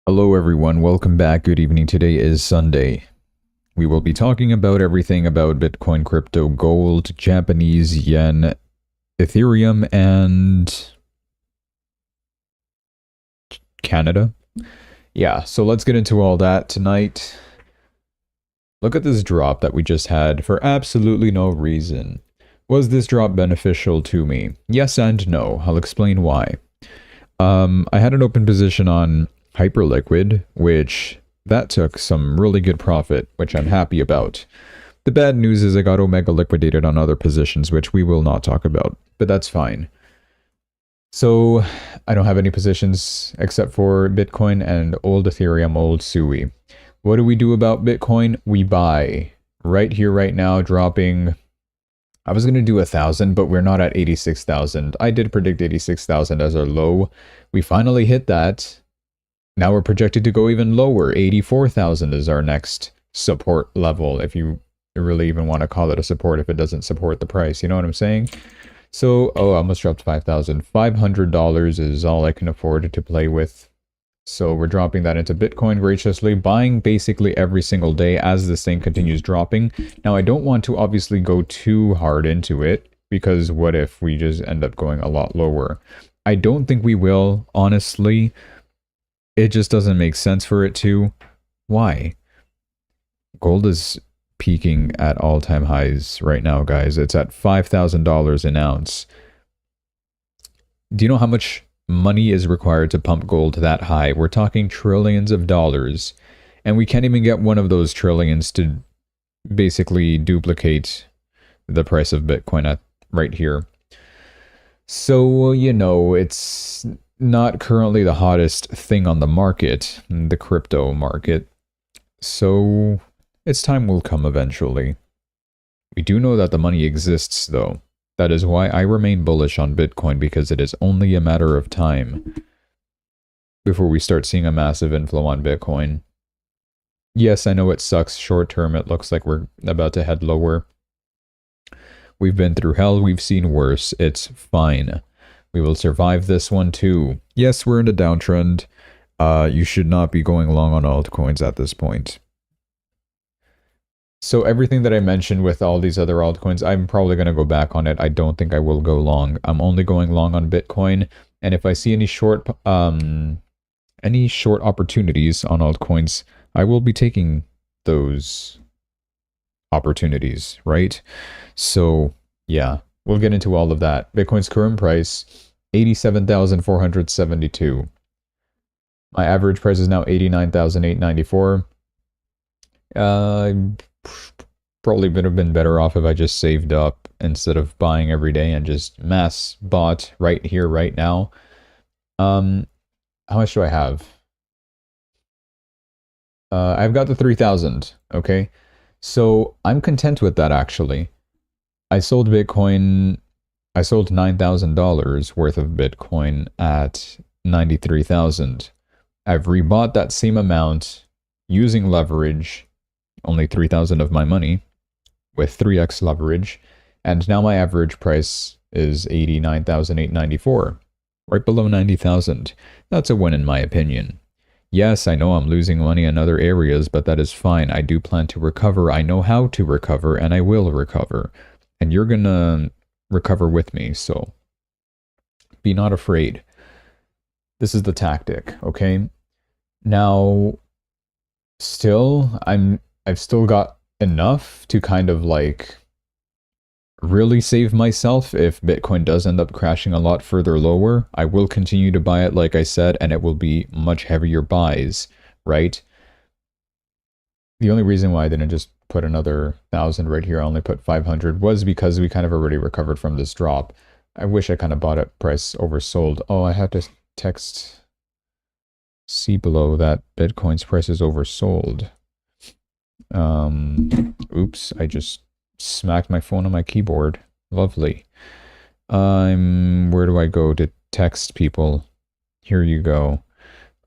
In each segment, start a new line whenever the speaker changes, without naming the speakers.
Hello everyone, welcome back. Good evening. Today is Sunday. We will be talking about everything about Bitcoin, crypto, gold, Japanese yen, Ethereum, and Canada. Yeah, so let's get into all that tonight. Look at this drop that we just had for absolutely no reason. Was this drop beneficial to me? Yes and no. I'll explain why. I had an open position on Hyperliquid, which that took some really good profit, which I'm happy about. The bad news is I got Omega liquidated on other positions, which we will not talk about, but that's fine. So I don't have any positions except for Bitcoin and old Ethereum, old SUI. What do we do about Bitcoin? We buy right here, right now, dropping. I was going to do 1,000, but we're not at 86,000. I did predict 86,000 as our low. We finally hit that. Now we're projected to go even lower. 84,000 is our next support level, if you really even want to call it a support if it doesn't support the price. You know what I'm saying? So, I almost dropped 5,000. $500 is all I can afford to play with. So we're dropping that into Bitcoin graciously, buying basically every single day as this thing continues dropping. Now, I don't want to obviously go too hard into it, because what if we just end up going a lot lower? I don't think we will, honestly. It just doesn't make sense for it to. Why? Gold is peaking at all-time highs right now, guys. It's at $5,000 an ounce. Do you know how much money is required to pump gold that high? We're talking trillions of dollars, and we can't even get one of those trillions to basically duplicate the price of Bitcoin at right here. So, you know, it's not currently the hottest thing on the market, the crypto market. So its time will come eventually. We do know that the money exists, though. That is why I remain bullish on Bitcoin, because it is only a matter of time before we start seeing a massive inflow on Bitcoin. Yes, I know it sucks short term. It looks like we're about to head lower. We've been through hell. We've seen worse. It's fine. We will survive this one too. Yes, we're in a downtrend. You should not be going long on altcoins at this point. So everything that I mentioned with all these other altcoins, I'm probably going to go back on it. I don't think I will go long. I'm only going long on Bitcoin. And if I see any short opportunities on altcoins, I will be taking those opportunities, right? So yeah, we'll get into all of that. Bitcoin's current price, 87,472. My average price is now 89,894. Probably would have been better off if I just saved up instead of buying every day and just mass bought right here, right now. How much do I have? I've got the 3,000, okay? So I'm content with that, actually. I sold Bitcoin, I sold $9,000 worth of Bitcoin at 93,000. I've rebought that same amount using leverage, only 3,000 of my money, with 3x leverage, and now my average price is 89,894, right below 90,000. That's a win in my opinion. Yes, I know I'm losing money in other areas, but that is fine. I do plan to recover. I know how to recover, and I will recover. And you're gonna recover with me, so be not afraid. This is the tactic, okay? Now, still, I've still got enough to kind of like really save myself if Bitcoin does end up crashing a lot further lower. I will continue to buy it, like I said, and it will be much heavier buys, right? The only reason why I didn't just put another 1,000 right here, I only put 500, was because we kind of already recovered from this drop. I wish I kind of bought it price oversold. Oh, I have to text see below that Bitcoin's price is oversold. Oops, I just smacked my phone on my keyboard. Lovely. Where do I go to text people? Here you go.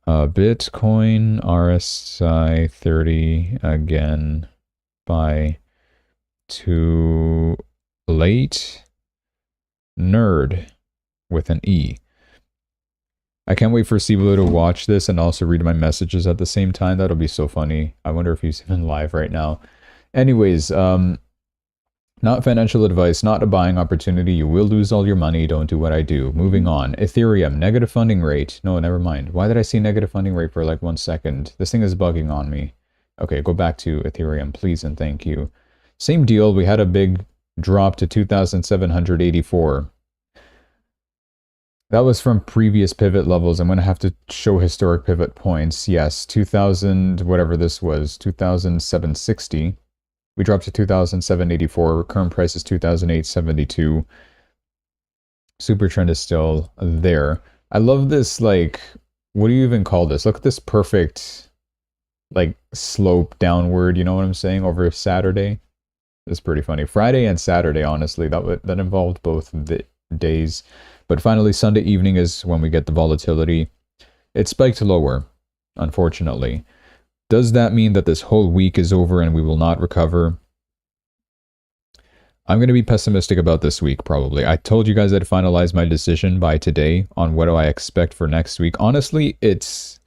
Bitcoin RSI 30 again by too late nerd with an E. I can't wait for Sibyl to watch this and also read my messages at the same time. That'll be so funny. I wonder if he's even live right now. Anyways, not financial advice, not a buying opportunity. You will lose all your money. Don't do what I do. Moving on. Ethereum, negative funding rate. No, never mind. Why did I see negative funding rate for like 1 second? This thing is bugging on me. Okay, go back to Ethereum, please and thank you. Same deal. We had a big drop to 2,784. That was from previous pivot levels. I'm going to have to show historic pivot points. Yes, 2,000, whatever this was, 2,760. We dropped to 2,784. Current price is 2,872. Super trend is still there. I love this, like, what do you even call this? Look at this perfect, like, slope downward, you know what I'm saying, over Saturday. It's pretty funny. Friday and Saturday, honestly, that involved both the days. But finally, Sunday evening is when we get the volatility. It spiked lower, unfortunately. Does that mean that this whole week is over and we will not recover? I'm going to be pessimistic about this week, probably. I told you guys I'd finalize my decision by today on what do I expect for next week. Honestly, it's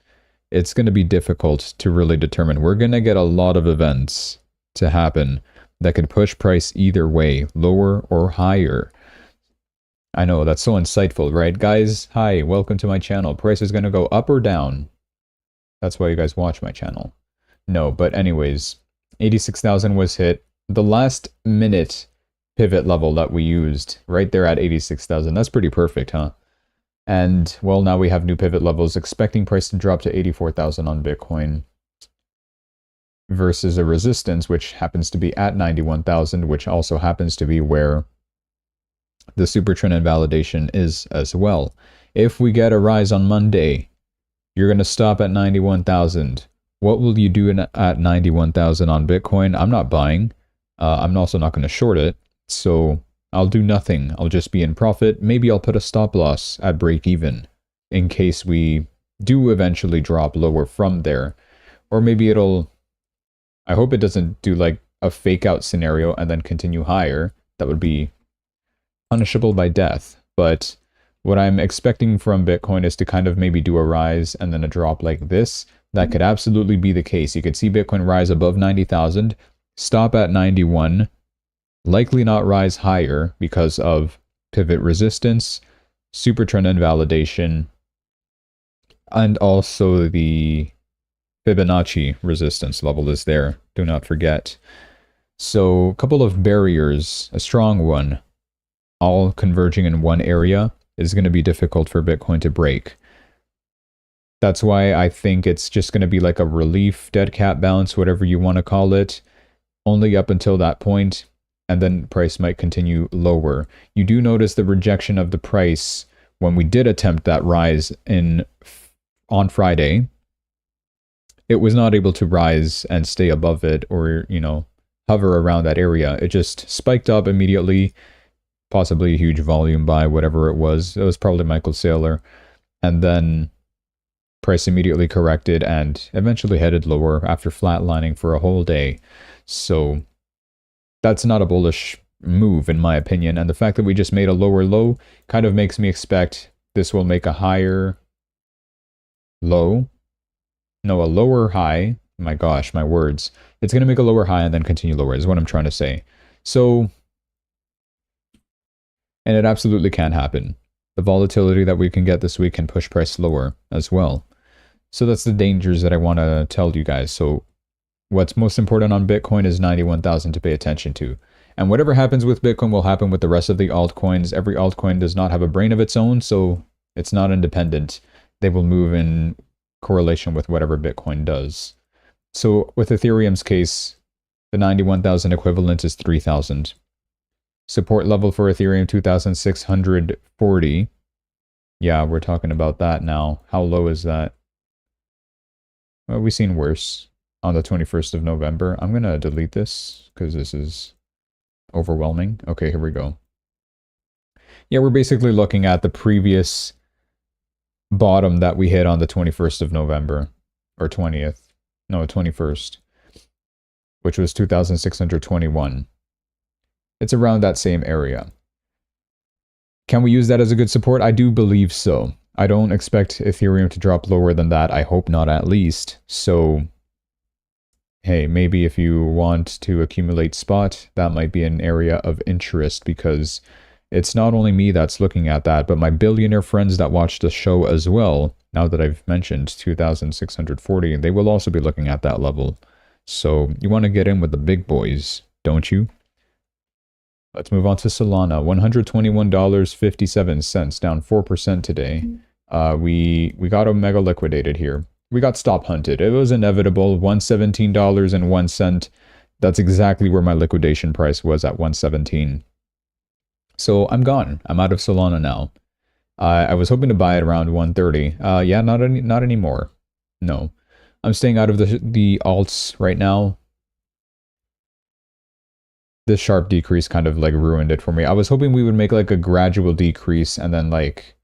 going to be difficult to really determine. We're going to get a lot of events to happen that could push price either way, lower or higher. I know, that's so insightful, right? Guys, hi, welcome to my channel. Price is going to go up or down. That's why you guys watch my channel. No, but anyways, 86,000 was hit. The last minute pivot level that we used, right there at 86,000. That's pretty perfect, huh? And, well, now we have new pivot levels, expecting price to drop to 84,000 on Bitcoin versus a resistance, which happens to be at 91,000, which also happens to be where the super trend invalidation is as well. If we get a rise on Monday, you're going to stop at 91,000. What will you do at 91,000 on Bitcoin? I'm not buying. I'm also not going to short it. So I'll do nothing. I'll just be in profit. Maybe I'll put a stop loss at break even in case we do eventually drop lower from there. Or maybe it'll, I hope it doesn't do like a fake out scenario and then continue higher. That would be punishable by death. But what I'm expecting from Bitcoin is to kind of maybe do a rise and then a drop like this. That could absolutely be the case. You could see Bitcoin rise above 90,000, stop at 91, likely not rise higher because of pivot resistance, super trend invalidation, and also the Fibonacci resistance level is there. Do not forget. So a couple of barriers, a strong one, all converging in one area is going to be difficult for Bitcoin to break. That's why I think it's just going to be like a relief, dead cat bounce, whatever you want to call it, only up until that point, and then price might continue lower. You do notice the rejection of the price when we did attempt that rise on Friday. It was not able to rise and stay above it or, you know, hover around that area. It just spiked up immediately, possibly a huge volume buy, whatever it was. It was probably Michael Saylor. And then price immediately corrected and eventually headed lower after flatlining for a whole day. So that's not a bullish move in my opinion. And the fact that we just made a lower low kind of makes me expect this will make a higher low. No, a lower high. My gosh, my words. It's going to make a lower high and then continue lower is what I'm trying to say. So, and it absolutely can happen. The volatility that we can get this week can push price lower as well. So that's the dangers that I want to tell you guys. So what's most important on Bitcoin is 91,000 to pay attention to. And whatever happens with Bitcoin will happen with the rest of the altcoins. Every altcoin does not have a brain of its own, so it's not independent. They will move in correlation with whatever Bitcoin does. So with Ethereum's case, the 91,000 equivalent is 3,000. Support level for Ethereum, 2,640. Yeah, we're talking about that now. How low is that? Well, we've seen worse on the 21st of November. I'm going to delete this because this is overwhelming. Okay, here we go. Yeah, we're basically looking at the previous bottom that we hit on the 21st of November, or 20th. No, 21st, which was 2,621. It's around that same area. Can we use that as a good support? I do believe so. I don't expect Ethereum to drop lower than that. I hope not, at least. So, hey, maybe if you want to accumulate spot, that might be an area of interest, because it's not only me that's looking at that, but my billionaire friends that watch the show as well. Now that I've mentioned 2,640, they will also be looking at that level. So you want to get in with the big boys, don't you? Let's move on to Solana. $121.57, down 4% today. We got Omega liquidated here. We got stop hunted. It was inevitable. $117.01. That's exactly where my liquidation price was, at 117. So I'm gone. I'm out of Solana now. I was hoping to buy it around 130. Yeah, not anymore. No. I'm staying out of the alts right now. This sharp decrease kind of like ruined it for me. I was hoping we would make like a gradual decrease and then like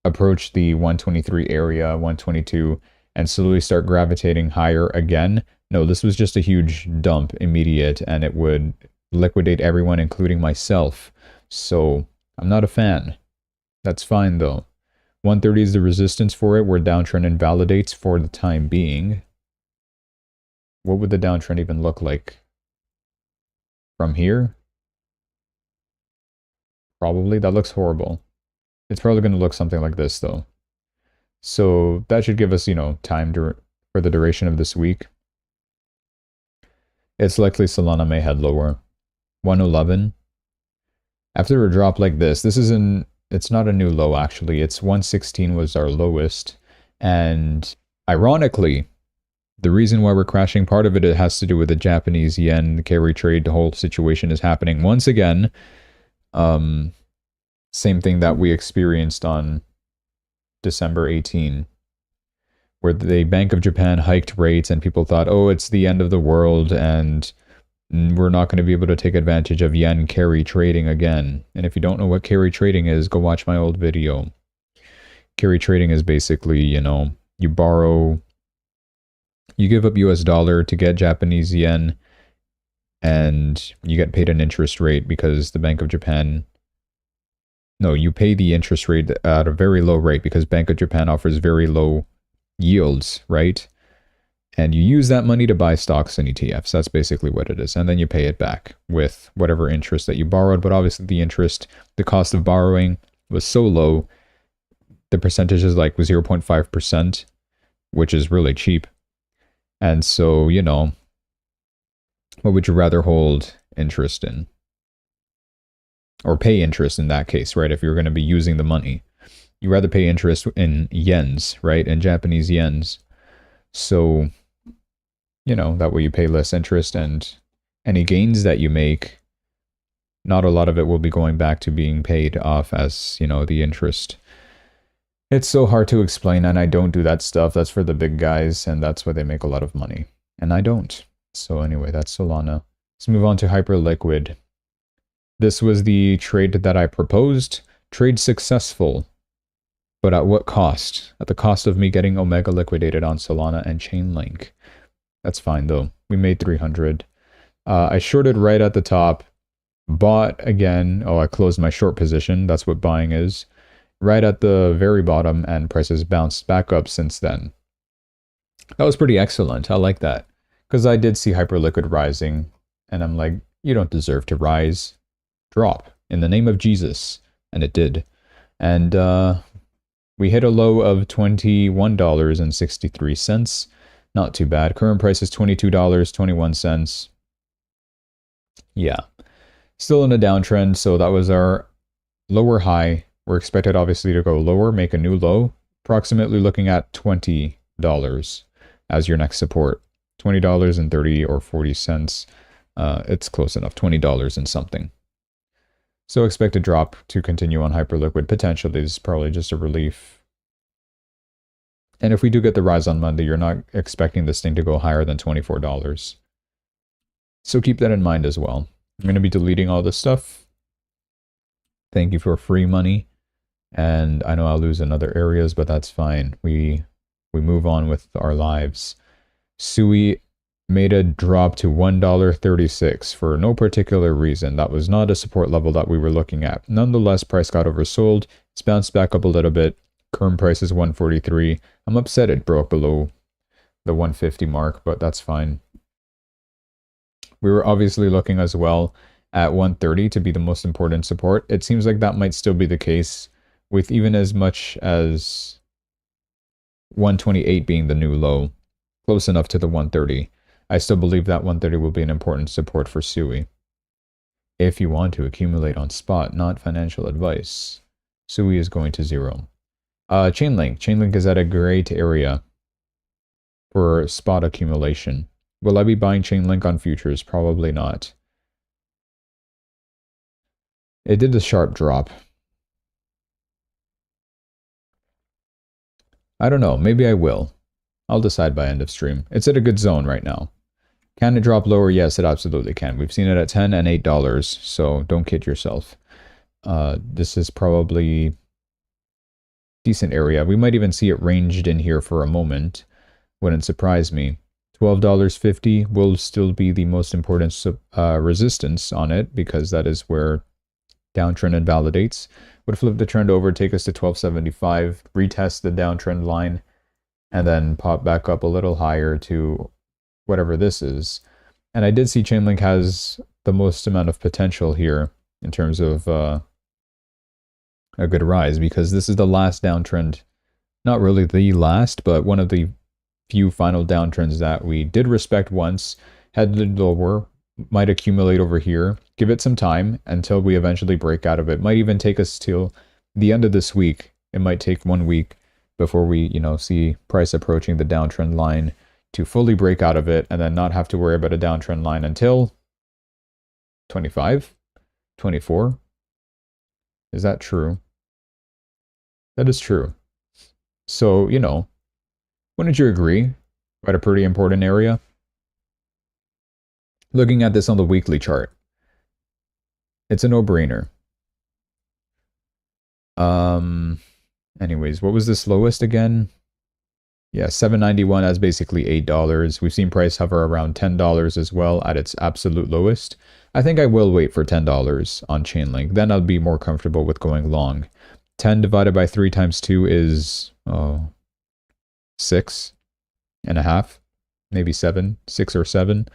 approach the 123 area, 122, and slowly start gravitating higher again. No, this was just a huge dump, immediate, and it would liquidate everyone, including myself. So I'm not a fan. That's fine though. 130 is the resistance for it, where downtrend invalidates for the time being. What would the downtrend even look like? From here? Probably. That looks horrible. It's probably going to look something like this though. So that should give us, you know, time for the duration of this week. It's likely Solana may head lower. 111. After a drop like this it's not a new low actually. It's 116 was our lowest. And ironically, the reason why we're crashing, part of it has to do with the Japanese yen, the carry trade, the whole situation is happening once again. Same thing that we experienced on December 18, where the Bank of Japan hiked rates and people thought, oh, it's the end of the world and we're not going to be able to take advantage of yen carry trading again. And if you don't know what carry trading is, go watch my old video. Carry trading is basically, you know, you give up US dollar to get Japanese yen, and you get paid an interest rate because the Bank of Japan... No, you pay the interest rate at a very low rate because Bank of Japan offers very low yields, right? And you use that money to buy stocks and ETFs. That's basically what it is. And then you pay it back with whatever interest that you borrowed. But obviously the cost of borrowing was so low, the percentage is like 0.5%, which is really cheap. And so, you know, what would you rather hold interest in? Or pay interest in that case, right? If you're going to be using the money. You rather pay interest in yens, right? In Japanese yens. So, you know, that way you pay less interest, and any gains that you make, not a lot of it will be going back to being paid off as, you know, the interest. It's so hard to explain, and I don't do that stuff. That's for the big guys, and that's why they make a lot of money. And I don't. So anyway, that's Solana. Let's move on to Hyperliquid. This was the trade that I proposed. Trade successful. But at what cost? At the cost of me getting Omega liquidated on Solana and Chainlink. That's fine though. We made 300. I shorted right at the top. Bought again. Oh, I closed my short position. That's what buying is. Right at the very bottom, and prices bounced back up since then. That was pretty excellent. I like that. Because I did see Hyperliquid rising. And I'm like, you don't deserve to rise. Drop. In the name of Jesus. And it did. And we hit a low of $21.63. Not too bad. Current price is $22.21. Yeah. Still in a downtrend, so that was our lower high. We're expected obviously to go lower, make a new low. Approximately looking at $20 as your next support. $20.30 or 40 cents. It's close enough. $20 and something. So expect a drop to continue on Hyperliquid. Potentially, this is probably just a relief. And if we do get the rise on Monday, you're not expecting this thing to go higher than $24. So keep that in mind as well. I'm going to be deleting all this stuff. Thank you for free money. And I know I'll lose in other areas, but that's fine. We move on with our lives. Sui made a drop to $1.36 for no particular reason. That was not a support level that we were looking at. Nonetheless, price got oversold. It's bounced back up a little bit. Current price is 143. I'm upset it broke below the 150 mark, but that's fine. We were obviously looking as well at 130 to be the most important support. It seems like that might still be the case, with even as much as 128 being the new low, close enough to the 130. I still believe that 130 will be an important support for SUI. If you want to accumulate on spot, not financial advice, SUI is going to 0. Chainlink. Chainlink is at a great area for spot accumulation. Will I be buying Chainlink on futures? Probably not. It did a sharp drop. I don't know. Maybe I will. I'll decide by end of stream. It's at a good zone right now. Can it drop lower? Yes, it absolutely can. We've seen it at $10 and $8, so don't kid yourself. This is probably decent area. We might even see it ranged in here for a moment. Wouldn't surprise me. $12.50 will still be the most important resistance on it, because that is where downtrend invalidates. Would flip the trend over, take us to $12.75, retest the downtrend line, and then pop back up a little higher to whatever this is. And I did see Chainlink has the most amount of potential here in terms of a good rise, because this is the last downtrend. Not really the last, but one of the few final downtrends that we did respect once, headed lower, might accumulate over here. Give it some time until we eventually break out of it. Might even take us till the end of this week. It might take 1 week before we, see price approaching the downtrend line to fully break out of it, and then not have to worry about a downtrend line until 25, 24. Is that true? That is true. So, wouldn't you agree? Quite a pretty important area. Looking at this on the weekly chart, it's a no-brainer. Anyways, what was the slowest again? Yeah, $7.91, that's basically $8. We've seen price hover around $10 as well at its absolute lowest. I think I will wait for $10 on Chainlink. Then I'll be more comfortable with going long. 10 divided by 3 times 2 is 6.5, maybe 7, 6 or 7.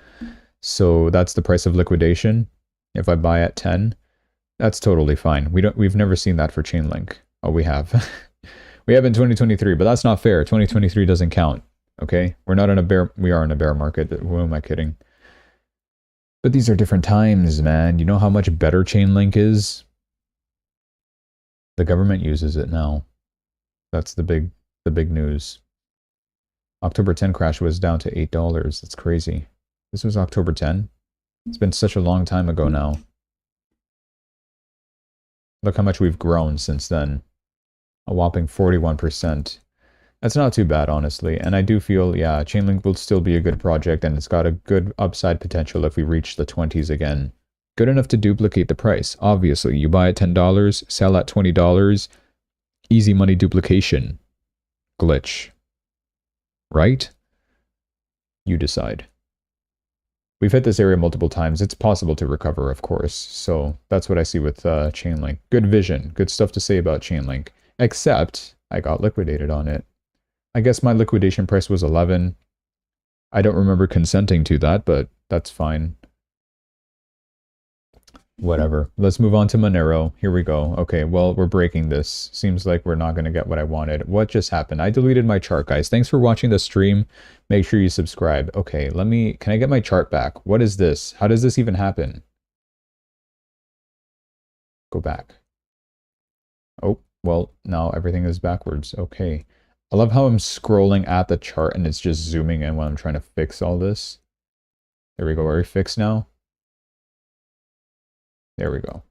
So that's the price of liquidation. If I buy at 10, that's totally fine. We've never seen that for Chainlink. Oh, we have. We have in 2023, but that's not fair. 2023 doesn't count. Okay? We are in a bear market. Who am I kidding? But these are different times, man. You know how much better Chainlink is? The government uses it now. That's the big news. October 10 crash was down to $8. That's crazy. This was October 10. It's been such a long time ago now. Look how much we've grown since then. A whopping 41%. That's not too bad, honestly. And I do feel, yeah, Chainlink will still be a good project, and it's got a good upside potential if we reach the 20s again. Good enough to duplicate the price. Obviously, you buy at $10, sell at $20. Easy money duplication. Glitch. Right? You decide. We've hit this area multiple times. It's possible to recover, of course. So that's what I see with Chainlink. Good vision. Good stuff to say about Chainlink. Except I got liquidated on it. I guess my liquidation price was 11. I don't remember consenting to that, but that's fine. Whatever. Let's move on to Monero. Here we go. Okay, well, we're breaking this. Seems like we're not going to get what I wanted. What just happened? I deleted my chart, guys. Thanks for watching the stream. Make sure you subscribe. Okay, can I get my chart back? What is this? How does this even happen? Go back. Oh, well, now everything is backwards. Okay. I love how I'm scrolling at the chart and it's just zooming in when I'm trying to fix all this. There we go. Are we fixed now? There we go.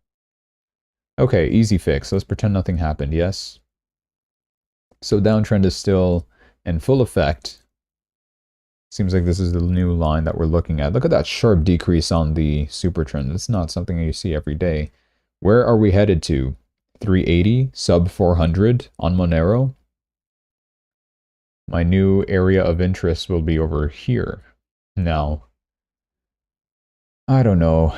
Okay, easy fix. Let's pretend nothing happened, yes? So downtrend is still in full effect. Seems like this is the new line that we're looking at. Look at that sharp decrease on the super trend. It's not something you see every day. Where are we headed to? 380, sub 400 on Monero. My new area of interest will be over here. Now, I don't know.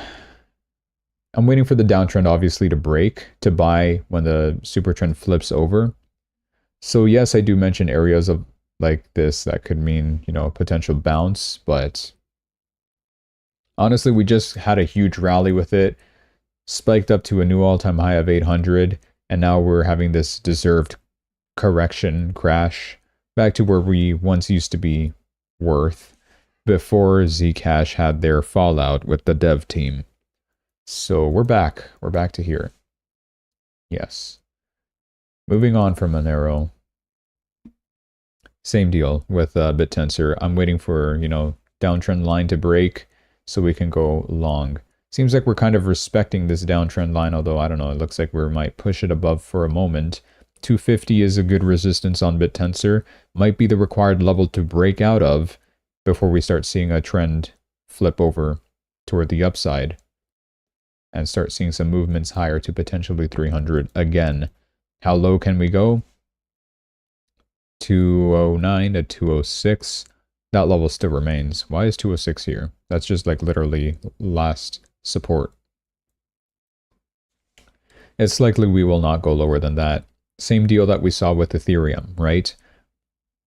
I'm waiting for the downtrend, obviously, to break, to buy when the super trend flips over. So yes, I do mention areas of like this that could mean, you know, potential bounce, but honestly, we just had a huge rally with it, spiked up to a new all-time high of 800, and now we're having this deserved correction crash back to where we once used to be worth before Zcash had their fallout with the dev team. So we're back. We're back to here. Yes. Moving on from Monero. Same deal with BitTensor. I'm waiting for, you know, downtrend line to break so we can go long. Seems like we're kind of respecting this downtrend line, although I don't know, it looks like we might push it above for a moment. 250 is a good resistance on BitTensor. Might be the required level to break out of before we start seeing a trend flip over toward the upside and start seeing some movements higher to potentially 300 again. How low can we go? 209 to 206. That level still remains. Why is 206 here? That's just like literally last support. It's likely we will not go lower than that. Same deal that we saw with Ethereum, right?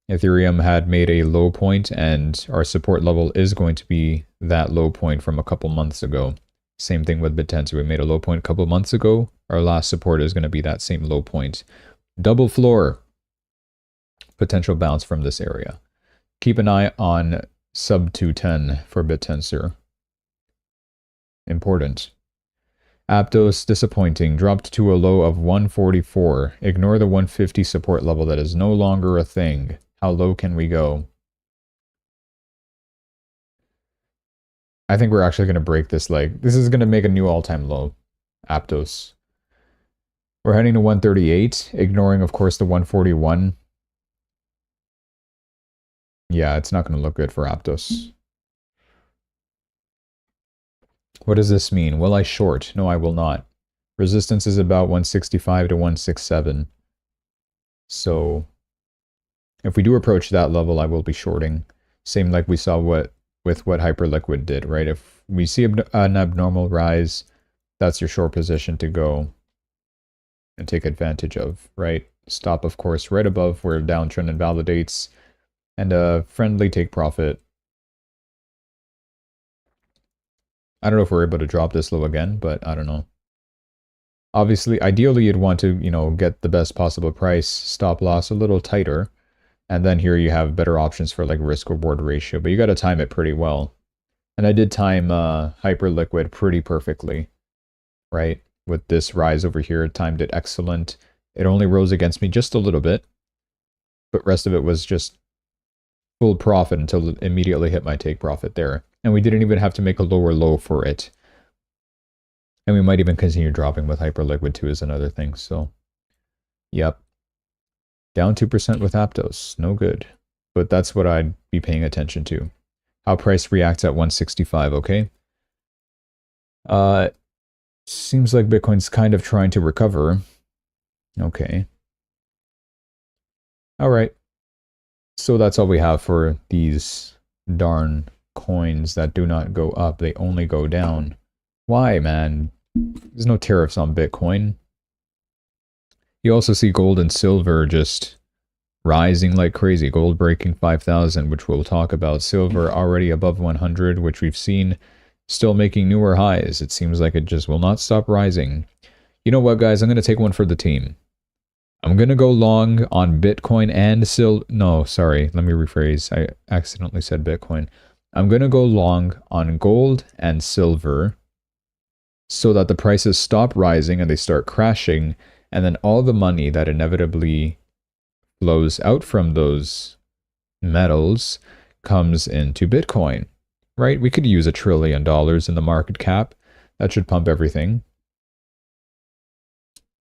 Ethereum had made a low point and our support level is going to be that low point from a couple months ago. Same thing with BitTensor. We made a low point a couple months ago. Our last support is going to be that same low point. Double floor. Potential bounce from this area. Keep an eye on sub 210 for BitTensor. Important. Aptos, disappointing, dropped to a low of 144. Ignore the 150 support level. That is no longer a thing. How low can we go? I think we're actually going to break this leg. This is going to make a new all-time low. Aptos. We're heading to 138, ignoring, of course, the 141. Yeah, it's not going to look good for Aptos. What does this mean? Will I short? No, I will not. Resistance is about 165 to 167. So if we do approach that level, I will be shorting. Same like we saw with what Hyperliquid did, right? If we see an abnormal rise, that's your short position to go and take advantage of, right? Stop, of course, right above where downtrend invalidates, and a friendly take profit. I don't know if we're able to drop this low again, but I don't know. Obviously, ideally, you'd want to, you know, get the best possible price, stop loss a little tighter, and then here you have better options for like risk-reward ratio, but you got to time it pretty well. And I did time Hyperliquid pretty perfectly, right? With this rise over here, timed it excellent. It only rose against me just a little bit, but rest of it was just full profit until it immediately hit my take profit there. And we didn't even have to make a lower low for it. And we might even continue dropping with Hyperliquid too is another thing. So, yep. Down 2% with Aptos. No good. But that's what I'd be paying attention to. How price reacts at 165, okay? Seems like Bitcoin's kind of trying to recover. Okay. All right. So that's all we have for these darn coins that do not go up. They only go down. Why, man? There's no tariffs on Bitcoin. You also see gold and silver just rising like crazy. Gold breaking 5,000, which we'll talk about. Silver already above 100, which we've seen still making newer highs. It seems like it just will not stop rising. You know what, guys? I'm going to take one for the team. I'm going to go long on Bitcoin and no, sorry. Let me rephrase. I accidentally said Bitcoin. I'm going to go long on gold and silver so that the prices stop rising and they start crashing. And then all the money that inevitably flows out from those metals comes into Bitcoin, right? We could use $1 trillion in the market cap. That should pump everything.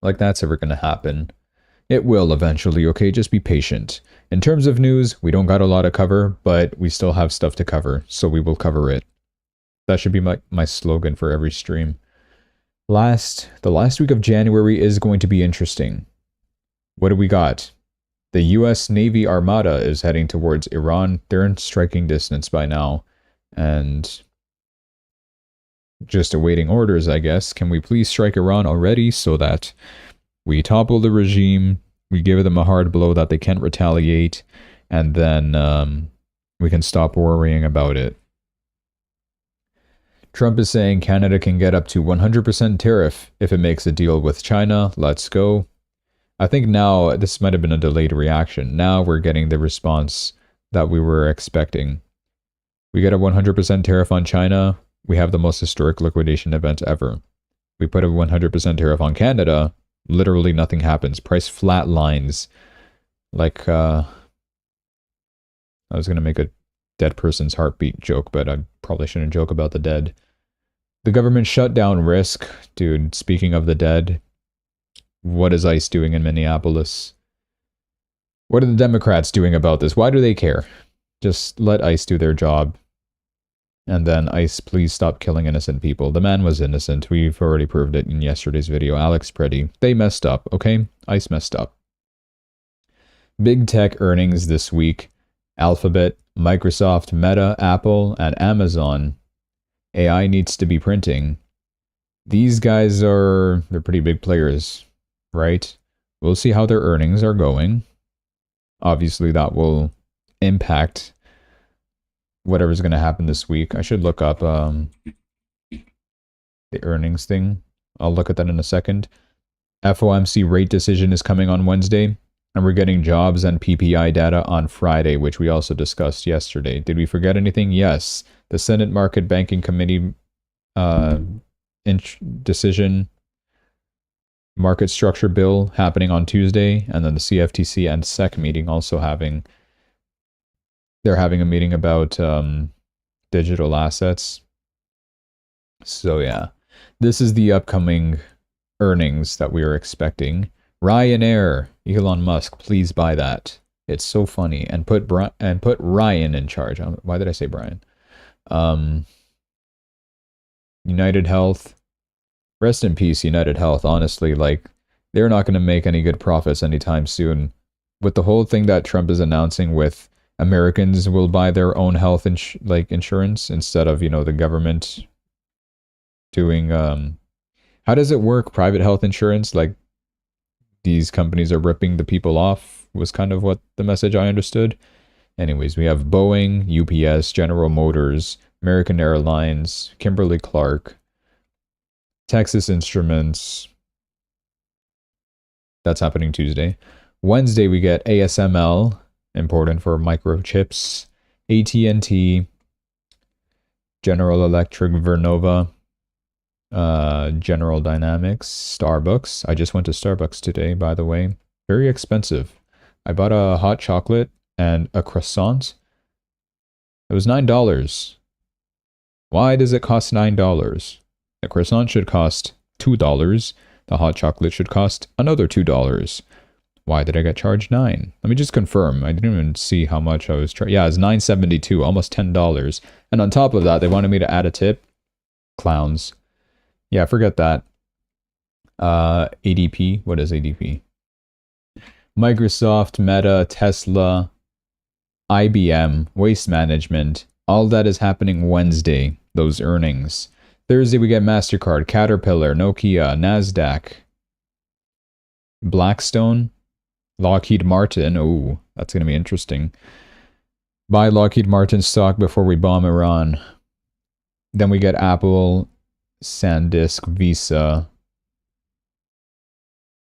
Like that's ever going to happen. It will eventually, okay? Just be patient. In terms of news, we don't got a lot to cover, but we still have stuff to cover, so we will cover it. That should be my slogan for every stream. The last week of January is going to be interesting. What do we got? The US Navy Armada is heading towards Iran. They're in striking distance by now, and just awaiting orders, I guess. Can we please strike Iran already so that we topple the regime, We give them a hard blow that they can't retaliate, and then we can stop worrying about it. Trump is saying Canada can get up to 100% tariff if it makes a deal with China. Let's go. I think now, this might have been a delayed reaction. Now we're getting the response that we were expecting. We get a 100% tariff on China. We have the most historic liquidation event ever. We put a 100% tariff on Canada. Literally nothing happens. Price flat lines. Like, I was going to make a dead person's heartbeat joke, but I probably shouldn't joke about the dead. The government shutdown risk. Dude, speaking of the dead, what is ICE doing in Minneapolis? What are the Democrats doing about this? Why do they care? Just let ICE do their job. And then ICE, please stop killing innocent people. The man was innocent. We've already proved it in yesterday's video. Alex Preddy. They messed up, okay? ICE messed up. Big tech earnings this week. Alphabet, Microsoft, Meta, Apple, and Amazon. AI needs to be printing. These guys they're pretty big players, right? We'll see how their earnings are going. Obviously, that will impact whatever's going to happen this week. I should look up the earnings thing. I'll look at that in a second. FOMC rate decision is coming on Wednesday. And we're getting jobs and PPI data on Friday, which we also discussed yesterday. Did we forget anything? Yes. The Senate Market Banking Committee decision, market structure bill happening on Tuesday, and then the CFTC and SEC meeting also they're having a meeting about digital assets. So yeah, this is the upcoming earnings that we are expecting. Ryanair, Elon Musk, please buy that. It's so funny. And put Ryan in charge. Why did I say Brian? United Health. Rest in peace, United Health. Honestly, like, they're not going to make any good profits anytime soon. With the whole thing that Trump is announcing with Americans will buy their own health insurance instead of, the government doing... how does it work? Private health insurance? Like, these companies are ripping the people off was kind of what the message I understood. Anyways, we have Boeing, UPS, General Motors, American Airlines, Kimberly-Clark, Texas Instruments. That's happening Tuesday. Wednesday, we get ASML, important for microchips, AT&T, General Electric, Vernova, General Dynamics, Starbucks. I just went to Starbucks today, by the way. Very expensive. I bought a hot chocolate and a croissant. It was $9. Why does it cost $9? The croissant should cost $2. The hot chocolate should cost another $2. Why did I get charged $9? Let me just confirm. I didn't even see how much I was charged. Yeah, it's $9.72, almost $10. And on top of that, they wanted me to add a tip. Clowns. Yeah, forget that. ADP. What is ADP? Microsoft, Meta, Tesla, IBM, Waste Management. All that is happening Wednesday, those earnings. Thursday, we get MasterCard, Caterpillar, Nokia, NASDAQ, Blackstone, Lockheed Martin. Oh, that's going to be interesting. Buy Lockheed Martin stock before we bomb Iran. Then we get Apple, SanDisk, Visa.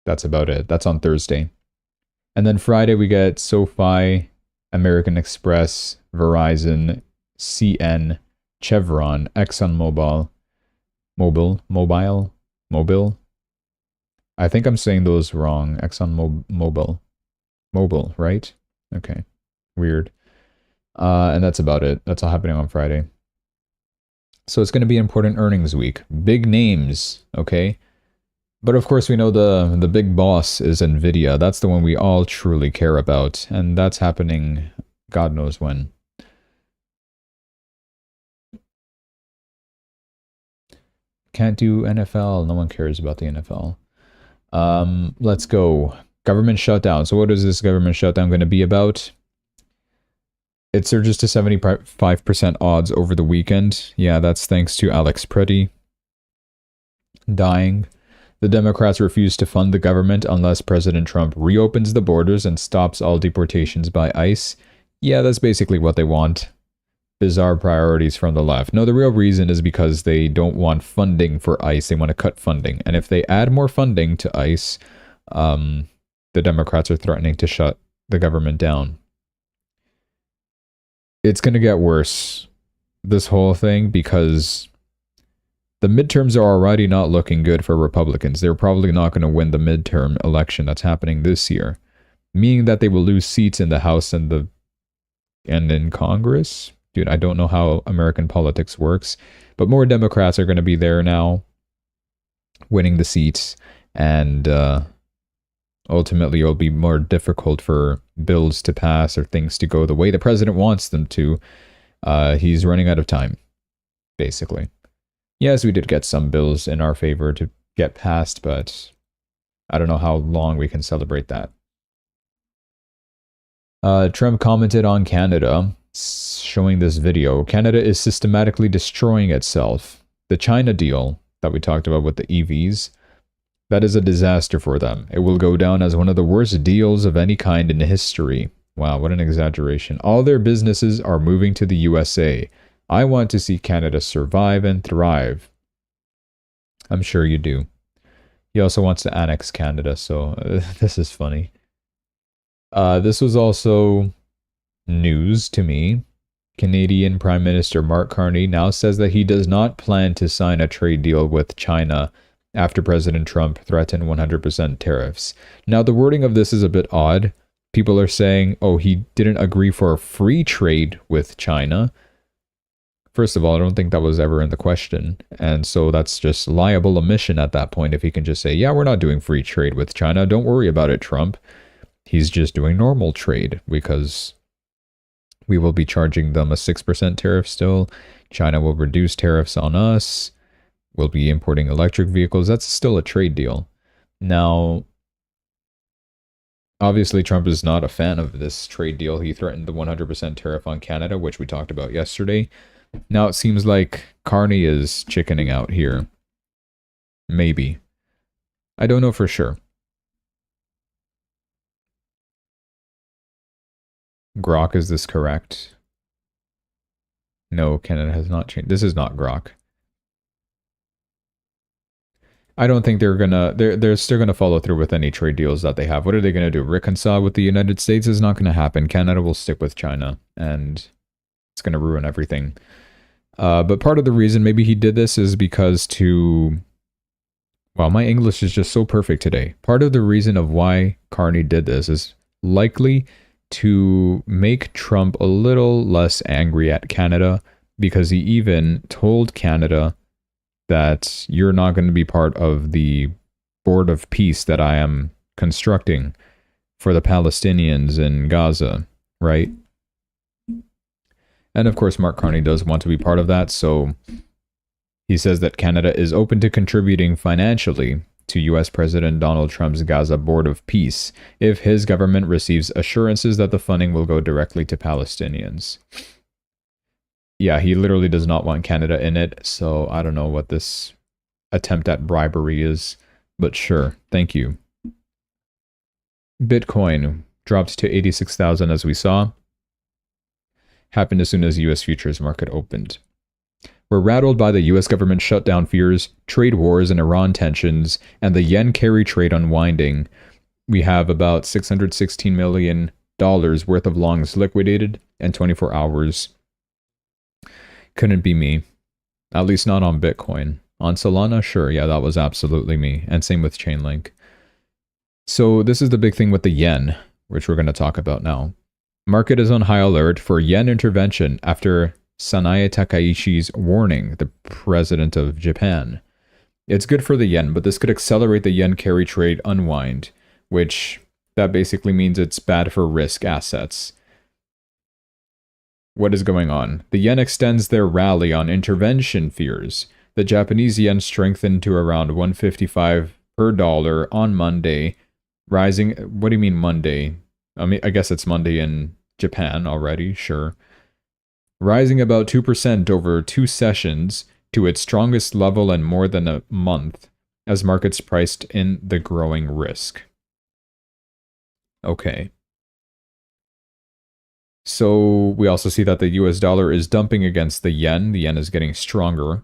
That's about it. That's on Thursday. And then Friday we get SoFi, American Express, Verizon, CN, Chevron, ExxonMobil, Mobil. I think I'm saying those wrong. ExxonMobil. Mobile, right? Okay. Weird. And that's about it. That's all happening on Friday. So it's going to be an important earnings week. Big names, okay? But of course we know the big boss is Nvidia. That's the one we all truly care about. And that's happening God knows when. Can't do NFL. No one cares about the NFL. Let's go. Government shutdown. So what is this government shutdown going to be about? It surges to 75% odds over the weekend. Yeah, that's thanks to Alex Preddy dying. The Democrats refuse to fund the government unless President Trump reopens the borders and stops all deportations by ICE. Yeah, that's basically what they want. Bizarre priorities from the left. No, the real reason is because they don't want funding for ICE. They want to cut funding. And if they add more funding to ICE, the Democrats are threatening to shut the government down. It's going to get worse, this whole thing, because the midterms are already not looking good for Republicans. They're probably not going to win the midterm election that's happening this year, meaning that they will lose seats in the House and in Congress. Dude, I don't know how American politics works, but more Democrats are going to be there now, winning the seats, and ultimately it'll be more difficult for bills to pass or things to go the way the president wants them to. He's running out of time, basically. Yes, we did get some bills in our favor to get passed, but I don't know how long we can celebrate that. Trump commented on Canada, showing this video. Canada is systematically destroying itself. The China deal that we talked about with the EVs, that is a disaster for them. It will go down as one of the worst deals of any kind in history. Wow, what an exaggeration. All their businesses are moving to the USA. I want to see Canada survive and thrive. I'm sure you do. He also wants to annex Canada, so this is funny. This was also news to me. Canadian Prime Minister Mark Carney now says that he does not plan to sign a trade deal with China after President Trump threatened 100% tariffs. Now, the wording of this is a bit odd. People are saying, oh, he didn't agree for a free trade with China. First of all, I don't think that was ever in the question. And so that's just liable omission at that point if he can just say, yeah, we're not doing free trade with China. Don't worry about it, Trump. He's just doing normal trade because we will be charging them a 6% tariff still. China will reduce tariffs on us. We'll be importing electric vehicles. That's still a trade deal. Now, obviously, Trump is not a fan of this trade deal. He threatened the 100% tariff on Canada, which we talked about yesterday. Now it seems like Carney is chickening out here. Maybe. I don't know for sure. Grok, is this correct? No, Canada has not changed. This is not Grok. I don't think they're still gonna follow through with any trade deals that they have. What are they gonna do? Reconcile with the United States is not gonna happen. Canada will stick with China, and it's gonna ruin everything. But part of the reason maybe he did this is because well, my English is just so perfect today. Part of the reason of why Carney did this is likely to make Trump a little less angry at Canada, because he even told Canada that you're not going to be part of the board of peace that I am constructing for the Palestinians in Gaza, right? And of course, Mark Carney does want to be part of that, so he says that Canada is open to contributing financially to US President Donald Trump's Gaza Board of Peace if his government receives assurances that the funding will go directly to Palestinians. Yeah, he literally does not want Canada in it, so I don't know what this attempt at bribery is, but sure, thank you. Bitcoin dropped to 86,000 as we saw. Happened as soon as the US futures market opened. We're rattled by the US government shutdown fears, trade wars and Iran tensions, and the yen carry trade unwinding. We have about $616 million worth of longs liquidated in 24 hours. Couldn't be me. At least not on Bitcoin. On Solana, sure, yeah, that was absolutely me. And same with Chainlink. So this is the big thing with the yen, which we're going to talk about now. Market is on high alert for yen intervention after Sanae Takaishi's warning, the president of Japan. It's good for the yen, but this could accelerate the yen carry trade unwind, which that basically means it's bad for risk assets. What is going on? The yen extends their rally on intervention fears. The Japanese yen strengthened to around 155 per dollar on Monday, rising. What do you mean Monday? I guess it's Monday in Japan already, sure. Rising about 2% over 2 sessions to its strongest level in more than a month, as markets priced in the growing risk. Okay. So we also see that the US dollar is dumping against the yen. The yen is getting stronger.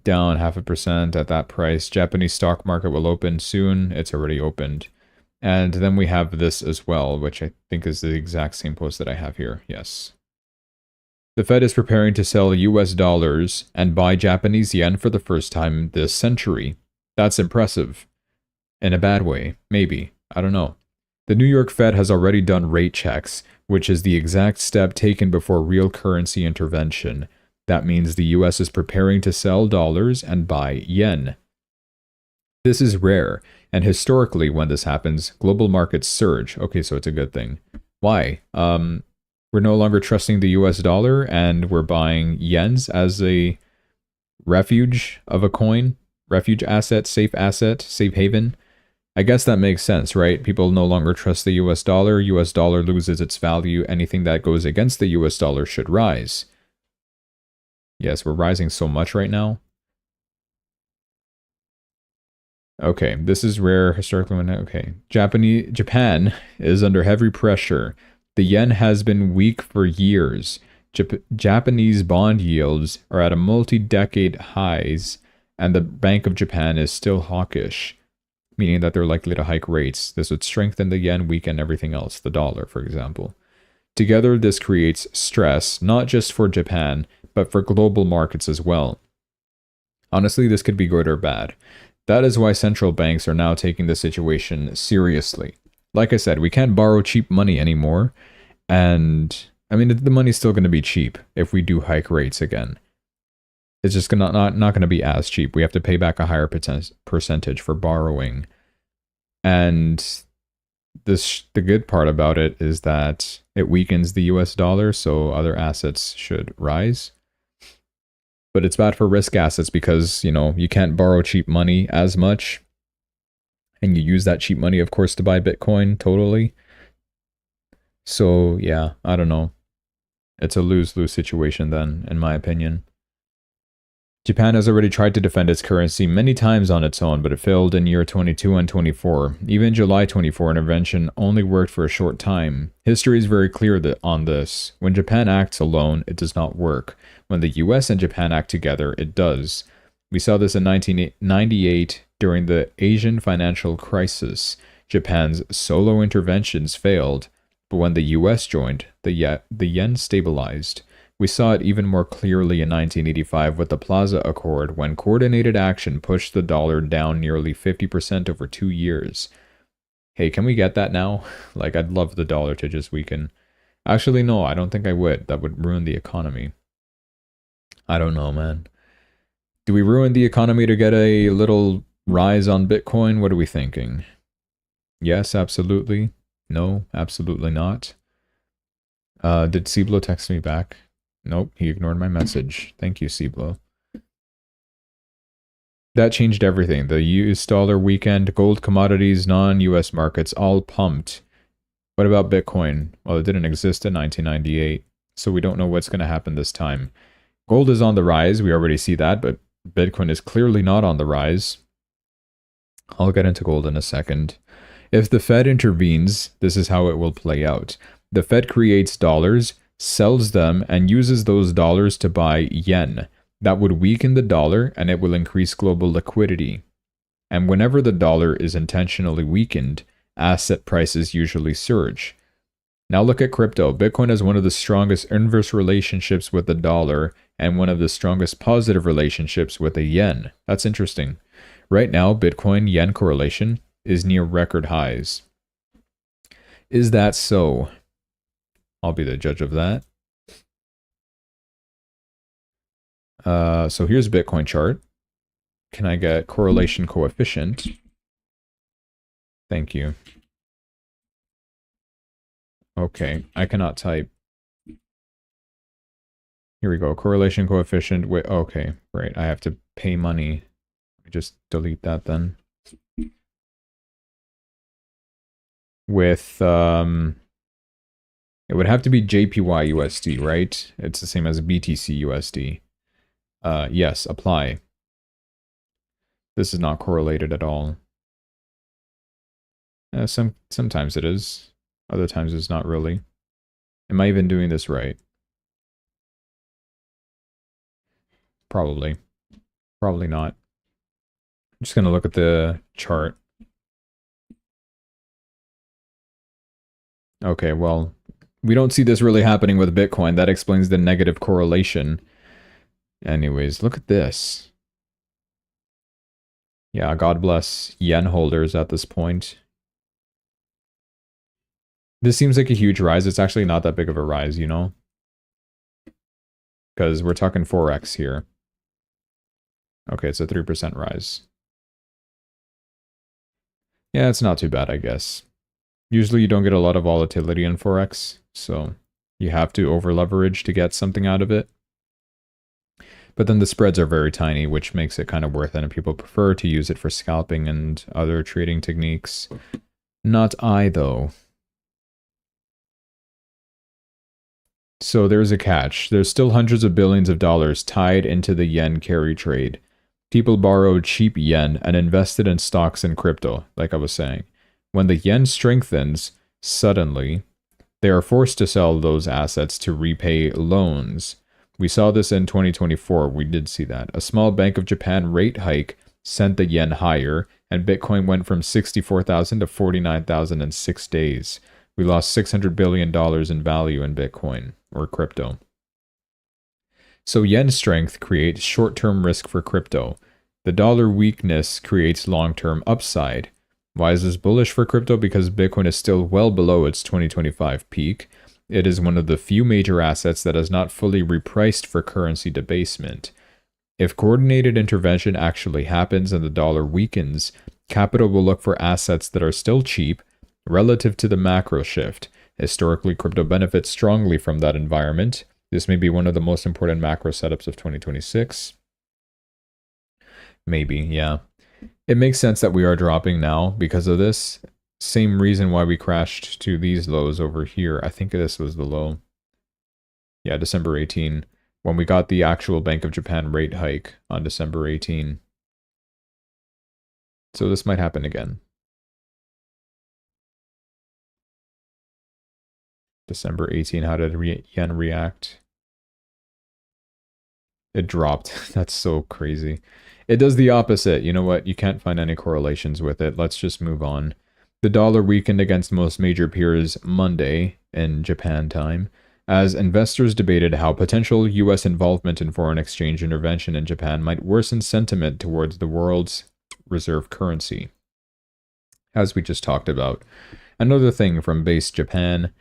Down 0.5% at that price. Japanese stock market will open soon. It's already opened. And then we have this as well, which I think is the exact same post that I have here. Yes. The Fed is preparing to sell US dollars and buy Japanese yen for the first time this century. That's impressive. In a bad way, maybe. I don't know. The New York Fed has already done rate checks, which is the exact step taken before real currency intervention. That means the US is preparing to sell dollars and buy yen. This is rare, and historically when this happens, global markets surge. Okay, so it's a good thing. Why? We're no longer trusting the US dollar, and we're buying yens as a refuge of a coin, refuge asset, safe haven. I guess that makes sense, right? People no longer trust the US dollar. US dollar loses its value. Anything that goes against the US dollar should rise. Yes, we're rising so much right now. Okay, this is rare historically when okay. Japan is under heavy pressure. The yen has been weak for years. Japanese bond yields are at a multi-decade highs, and the Bank of Japan is still hawkish, meaning that they're likely to hike rates. This would strengthen the yen, weaken everything else, the dollar, for example. Together, this creates stress, not just for Japan, but for global markets as well. Honestly, this could be good or bad. That is why central banks are now taking the situation seriously. Like I said, we can't borrow cheap money anymore, and I mean, the money's still going to be cheap if we do hike rates again. It's just not going to be as cheap. We have to pay back a higher percentage for borrowing. And the good part about it is that it weakens the US dollar, so other assets should rise. But it's bad for risk assets because, you know, you can't borrow cheap money as much. And you use that cheap money, of course, to buy Bitcoin totally. So, yeah, I don't know. It's a lose-lose situation then, in my opinion. Japan has already tried to defend its currency many times on its own, but it failed in year 22 and 24. Even July 24 intervention only worked for a short time. History is very clear on this. When Japan acts alone, it does not work. When the US and Japan act together, it does. We saw this in 1998 during the Asian financial crisis. Japan's solo interventions failed, but when the US joined, the yen stabilized. We saw it even more clearly in 1985 with the Plaza Accord, when coordinated action pushed the dollar down nearly 50% over 2 years. Hey, can we get that now? Like, I'd love the dollar to just weaken. Actually, no, I don't think I would. That would ruin the economy. I don't know, man. Do we ruin the economy to get a little rise on Bitcoin? What are we thinking? Yes, absolutely. No, absolutely not. Did Ciblo text me back? Nope, he ignored my message. Thank you, Ciblo. That changed everything. The US dollar weekend, gold, commodities, non-US markets all pumped. What about Bitcoin? Well, it didn't exist in 1998, so we don't know what's going to happen this time. Gold is on the rise, we already see that, but Bitcoin is clearly not on the rise. I'll get into gold in a second. If the Fed intervenes, this is how it will play out. The Fed creates dollars, sells them, and uses those dollars to buy yen. That would weaken the dollar, and it will increase global liquidity. And whenever the dollar is intentionally weakened, asset prices usually surge. Now look at crypto. Bitcoin has one of the strongest inverse relationships with the dollar, and one of the strongest positive relationships with the yen. That's interesting. Right now, Bitcoin-yen correlation is near record highs. Is that so? I'll be the judge of that. So here's Bitcoin chart. Can I get correlation coefficient? Thank you. Okay, I cannot type. Here we go. Correlation coefficient. Wait, okay, right. I have to pay money. Just delete that then. With it would have to be JPY USD, right? It's the same as BTC USD. Yes, apply. This is not correlated at all. Sometimes it is. Other times it's not really. Am I even doing this right? Probably. Probably not. I'm just going to look at the chart. Okay, well, we don't see this really happening with Bitcoin. That explains the negative correlation. Anyways, look at this. Yeah, God bless yen holders at this point. This seems like a huge rise. It's actually not that big of a rise, you know? Because we're talking 4x here. Okay, it's a 3% rise. Yeah, it's not too bad, I guess. Usually you don't get a lot of volatility in Forex, so you have to over leverage to get something out of it. But then the spreads are very tiny, which makes it kind of worth it, and people prefer to use it for scalping and other trading techniques. Not I, though. So there's a catch. There's still hundreds of billions of dollars tied into the yen carry trade. People borrowed cheap yen and invested in stocks and crypto, like I was saying. When the yen strengthens, suddenly, they are forced to sell those assets to repay loans. We saw this in 2024. We did see that. A small Bank of Japan rate hike sent the yen higher, and Bitcoin went from 64,000 to 49,000 in 6 days. We lost $600 billion in value in Bitcoin, or crypto. So yen strength creates short-term risk for crypto. The dollar weakness creates long-term upside. Why is this bullish for crypto? Because Bitcoin is still well below its 2025 peak. It is one of the few major assets that is not fully repriced for currency debasement. If coordinated intervention actually happens and the dollar weakens, capital will look for assets that are still cheap relative to the macro shift. Historically, crypto benefits strongly from that environment. This may be one of the most important macro setups of 2026. Maybe, yeah. It makes sense that we are dropping now because of this. Same reason why we crashed to these lows over here. I think this was the low. Yeah, December 18, when we got the actual Bank of Japan rate hike on December 18. So this might happen again. December 18, how did yen react? It dropped. That's so crazy. It does the opposite. You know what? You can't find any correlations with it. Let's just move on. The dollar weakened against most major peers Monday in Japan time, as investors debated how potential US involvement in foreign exchange intervention in Japan might worsen sentiment towards the world's reserve currency. As we just talked about. Another thing from base Japan,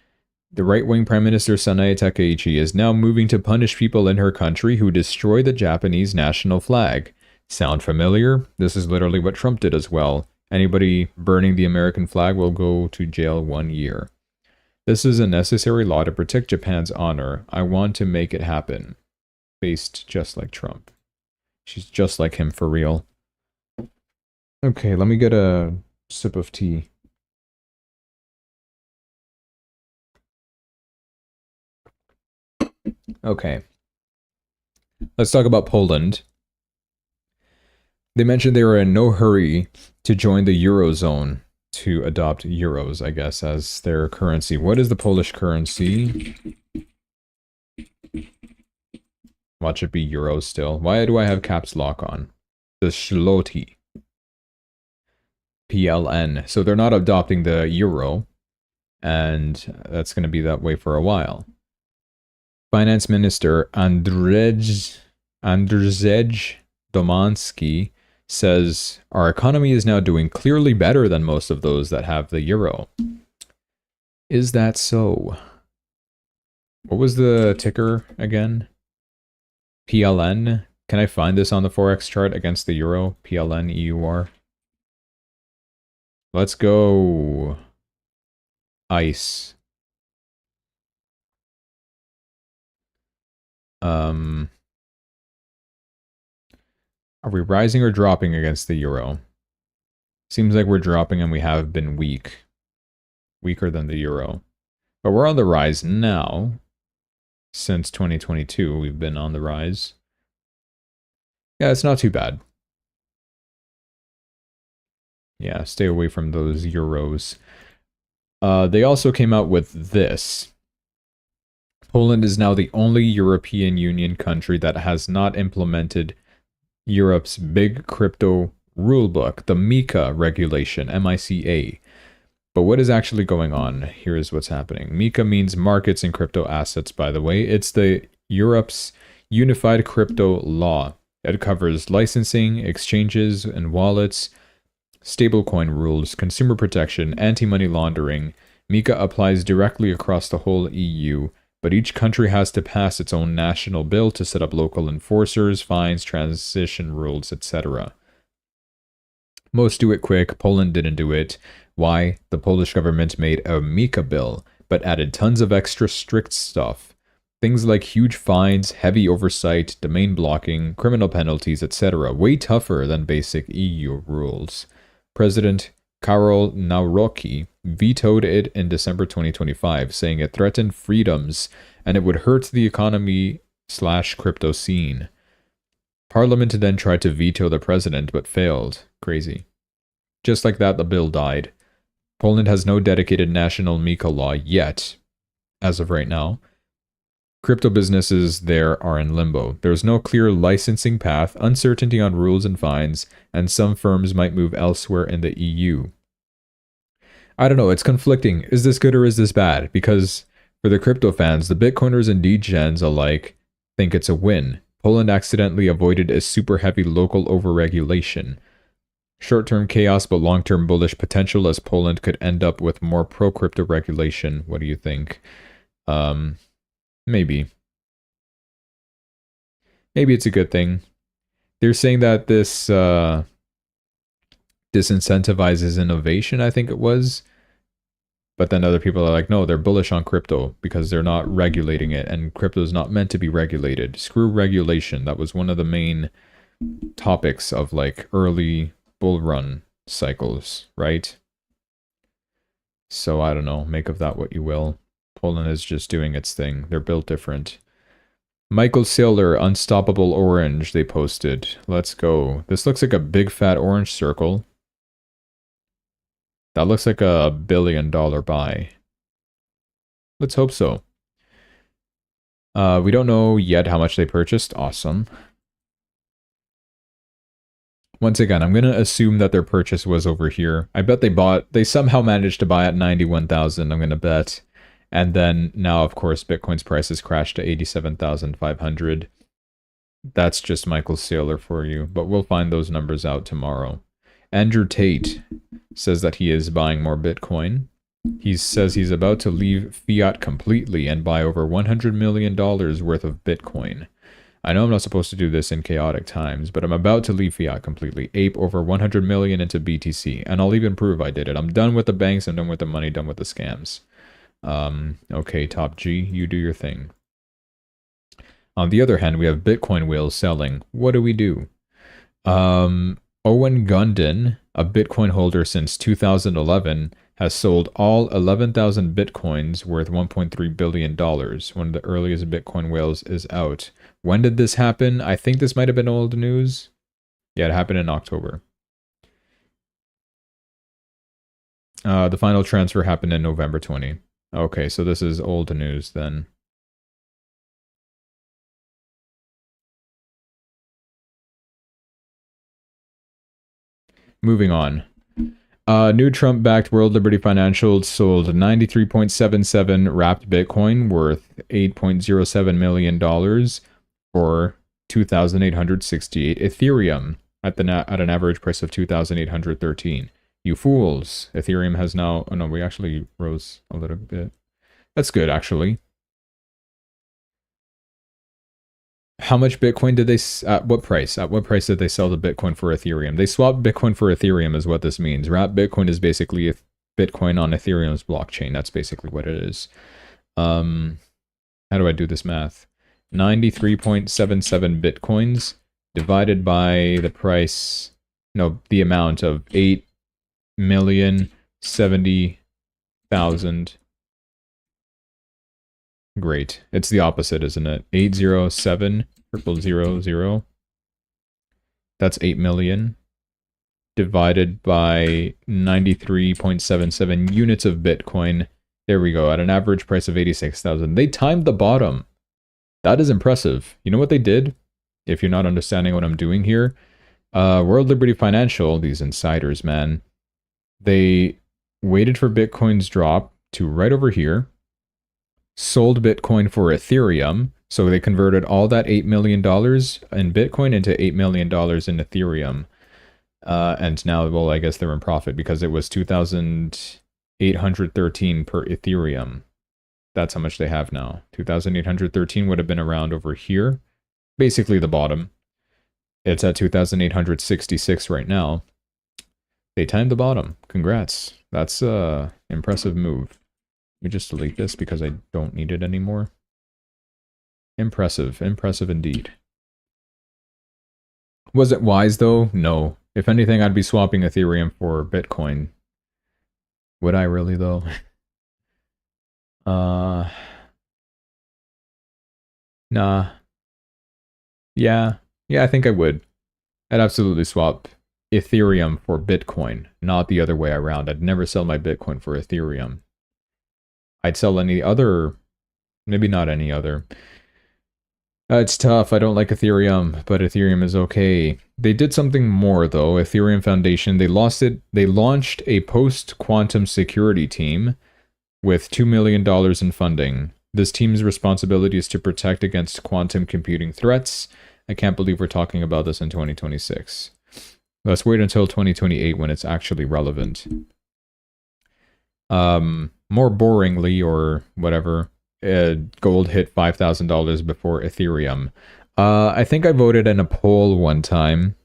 the right-wing Prime Minister Sanae Takaichi is now moving to punish people in her country who destroy the Japanese national flag. Sound familiar? This is literally what Trump did as well. Anybody burning the American flag will go to jail 1 year. This is a necessary law to protect Japan's honor. I want to make it happen. Based just like Trump. She's just like him for real. Okay, let me get a sip of tea. Okay. Let's talk about Poland. They mentioned they were in no hurry to join the Eurozone to adopt euros, I guess, as their currency. What is the Polish currency? Watch it be euros still. Why do I have caps lock on? The zloty. PLN. So they're not adopting the euro, and that's going to be that way for a while. Finance Minister Andrzej Domański says, our economy is now doing clearly better than most of those that have the euro. Is that so? What was the ticker again? PLN? Can I find this on the Forex chart against the euro? PLN EUR. Let's go. ICE. Are we rising or dropping against the euro? Seems like we're dropping and we have been weak. Weaker than the euro. But we're on the rise now. Since 2022, we've been on the rise. Yeah, it's not too bad. Yeah, stay away from those euros. They also came out with this. Poland is now the only European Union country that has not implemented Europe's big crypto rulebook, the MiCA regulation, MiCA. But what is actually going on? Here is what's happening. MiCA means markets and crypto assets, by the way. It's the Europe's unified crypto law. It covers licensing, exchanges and wallets, stablecoin rules, consumer protection, anti-money laundering. MiCA applies directly across the whole EU, but each country has to pass its own national bill to set up local enforcers, fines, transition rules, etc. Most do it quick. Poland didn't do it. Why? The Polish government made a MiCA bill, but added tons of extra strict stuff. Things like huge fines, heavy oversight, domain blocking, criminal penalties, etc. Way tougher than basic EU rules. President Karol Nawrocki vetoed it in December 2025, saying it threatened freedoms and it would hurt the economy/crypto scene. Parliament then tried to veto the president, but failed. Crazy. Just like that, the bill died. Poland has no dedicated national MiCA law yet, as of right now. Crypto businesses there are in limbo. There's no clear licensing path, uncertainty on rules and fines, and some firms might move elsewhere in the EU. I don't know, it's conflicting. Is this good or is this bad? Because for the crypto fans, the Bitcoiners and degens alike think it's a win. Poland accidentally avoided a super heavy local overregulation. Short-term chaos but long-term bullish potential, as Poland could end up with more pro-crypto regulation. What do you think? Maybe. Maybe it's a good thing. They're saying that this disincentivizes innovation, I think it was. But then other people are like, no, they're bullish on crypto because they're not regulating it, and crypto is not meant to be regulated. Screw regulation. That was one of the main topics of like early bull run cycles, right? So I don't know, make of that what you will. Poland is just doing its thing. They're built different. Michael Saylor, Unstoppable Orange, they posted. Let's go. This looks like a big fat orange circle. That looks like a $1 billion buy. Let's hope so. We don't know yet how much they purchased. Awesome. Once again, I'm going to assume that their purchase was over here. I bet they somehow managed to buy at 91,000, I'm going to bet. And then now, of course, Bitcoin's price has crashed to 87,500. That's just Michael Saylor for you, but we'll find those numbers out tomorrow. Andrew Tate says that he is buying more Bitcoin. He says he's about to leave fiat completely and buy over $100 million worth of Bitcoin. I know I'm not supposed to do this in chaotic times, but I'm about to leave fiat completely. Ape over 100 million into BTC, and I'll even prove I did it. I'm done with the banks, I'm done with the money, done with the scams. Okay, Top G, you do your thing. On the other hand, we have Bitcoin whales selling. What do we do? Owen Gundin, a Bitcoin holder since 2011, has sold all 11,000 Bitcoins worth $1.3 billion. One of the earliest Bitcoin whales is out. When did this happen? I think this might have been old news. Yeah, it happened in October. The final transfer happened in November 20. Okay, so this is old news then. Moving on. New Trump-backed World Liberty Financial sold 93.77 wrapped Bitcoin worth $8.07 million for 2,868 Ethereum at an average price of 2,813. You fools. Ethereum has now... Oh no, we actually rose a little bit. That's good, actually. How much Bitcoin did they... At what price? At what price did they sell the Bitcoin for Ethereum? They swapped Bitcoin for Ethereum is what this means. Wrapped Bitcoin is basically Bitcoin on Ethereum's blockchain. That's basically what it is. How do I do this math? 93.77 Bitcoins divided by the price... No, the amount of 8,070,000. Great. It's the opposite, isn't it? 807,000,000. That's 8 million. divided by 93.77 units of Bitcoin. There we go, at an average price of 86,000. They timed the bottom. That is impressive. You know what they did? If you're not understanding what I'm doing here, World Liberty Financial, these insiders, man, they waited for Bitcoin's drop to right over here, sold Bitcoin for Ethereum, so they converted all that $8 million in Bitcoin into $8 million in Ethereum. And now, well, I guess they're in profit because it was 2,813 per Ethereum. That's how much they have now. 2,813 would have been around over here. Basically the bottom. It's at 2,866 right now. They timed the bottom. Congrats. That's a impressive move. Let me just delete this because I don't need it anymore. Impressive. Impressive indeed. Was it wise though? No. If anything, I'd be swapping Ethereum for Bitcoin. Would I really though? Nah. Yeah, I think I would. I'd absolutely swap Ethereum for Bitcoin, not the other way around. I'd never sell my Bitcoin for Ethereum. I'd sell any other, maybe not any other. It's tough. I don't like Ethereum, but Ethereum is okay. They did something more though. Ethereum Foundation, they launched a post-quantum security team with $2 million in funding. This team's responsibility is to protect against quantum computing threats. I can't believe we're talking about this in 2026. Let's wait until 2028 when it's actually relevant. More boringly, or whatever, gold hit $5,000 before Ethereum. I think I voted in a poll one time.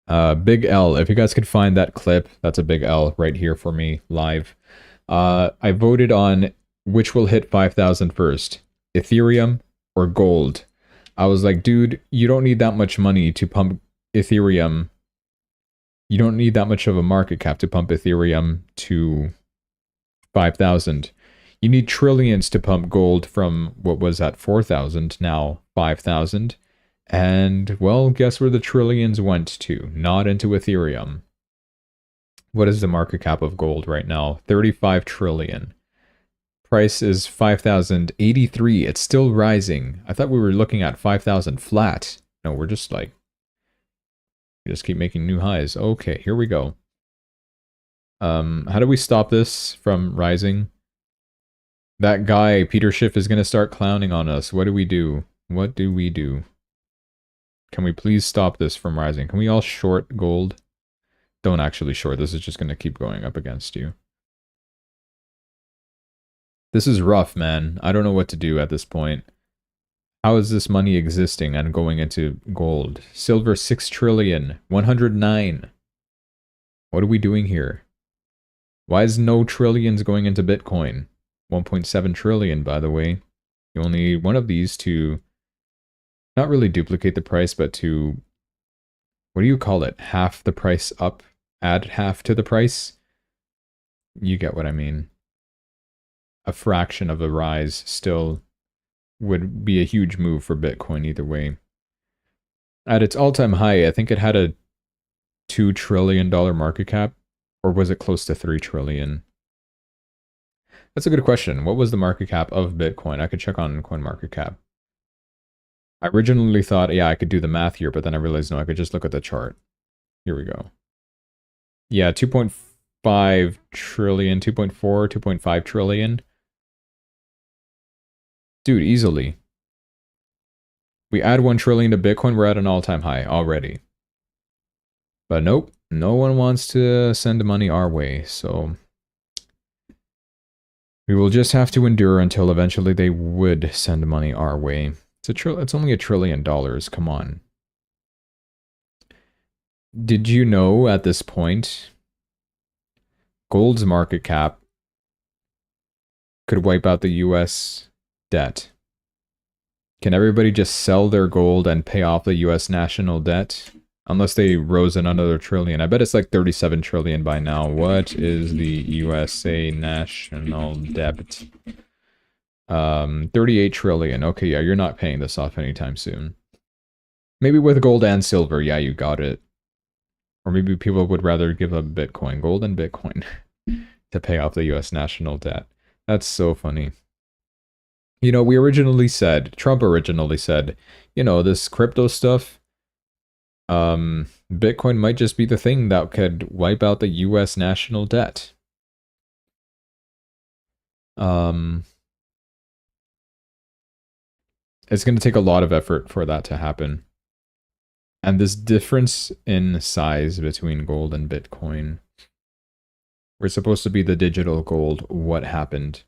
Big L. If you guys could find that clip, that's a big L right here for me live. I voted on which will hit 5,000 first, Ethereum or gold. I was like, dude, you don't need that much money to pump Ethereum. You don't need that much of a market cap to pump Ethereum to 5,000. You need trillions to pump gold from what was at 4,000, now 5,000. And, well, guess where the trillions went to? Not into Ethereum. What is the market cap of gold right now? 35 trillion. Price is 5,083. It's still rising. I thought we were looking at 5,000 flat. No, we're just like, we just keep making new highs. Okay, here we go. How do we stop this from rising? That guy, Peter Schiff, is going to start clowning on us. What do we do? What do we do? Can we please stop this from rising? Can we all short gold? Don't actually short. This is just going to keep going up against you. This is rough, man. I don't know what to do at this point. How is this money existing and going into gold? Silver 6 trillion, 109. What are we doing here? Why is no trillions going into Bitcoin? 1.7 trillion, by the way. You only need one of these to not really duplicate the price, but to, what do you call it? Half the price up, add half to the price? You get what I mean. A fraction of a rise still would be a huge move for Bitcoin either way. At its all-time high, I think it had a $2 trillion market cap, or was it close to 3 trillion? That's a good question. What was the market cap of Bitcoin? I could check on CoinMarketCap. I originally thought, yeah, I could do the math here, but then I realized, no, I could just look at the chart. Here we go. Yeah, 2.5 trillion, 2.4, 2.5 trillion. Dude, easily. We add 1 trillion to Bitcoin, we're at an all-time high already. But nope, no one wants to send money our way, so we will just have to endure until eventually they would send money our way. It's only $1 trillion, come on. Did you know at this point, gold's market cap could wipe out the US debt? Can everybody just sell their gold and pay off the US national debt? Unless they rose another trillion. I bet it's like 37 trillion by now. What is the USA national debt? 38 trillion. Okay, yeah, you're not paying this off anytime soon. Maybe with gold and silver. Yeah, you got it. Or maybe people would rather give up Bitcoin, gold and Bitcoin, to pay off the US national debt. That's so funny. You know, Trump originally said, you know, this crypto stuff, Bitcoin might just be the thing that could wipe out the US national debt. It's going to take a lot of effort for that to happen. And this difference in size between gold and Bitcoin, we're supposed to be the digital gold, what happened?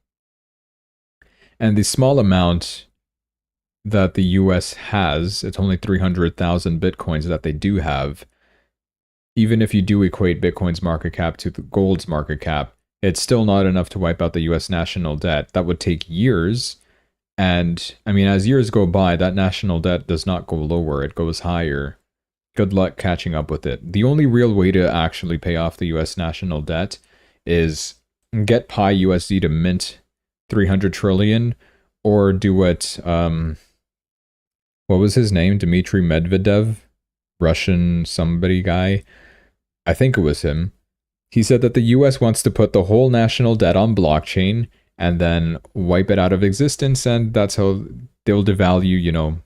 And the small amount that the US has, it's only 300,000 Bitcoins that they do have. Even if you do equate Bitcoin's market cap to the gold's market cap, it's still not enough to wipe out the US national debt. That would take years. And I mean, as years go by, that national debt does not go lower, it goes higher. Good luck catching up with it. The only real way to actually pay off the US national debt is get Pi USD to mint 300 trillion, or do what was his name? Dmitry Medvedev, Russian somebody guy. I think it was him. He said that the US wants to put the whole national debt on blockchain and then wipe it out of existence, and that's how they'll devalue, you know,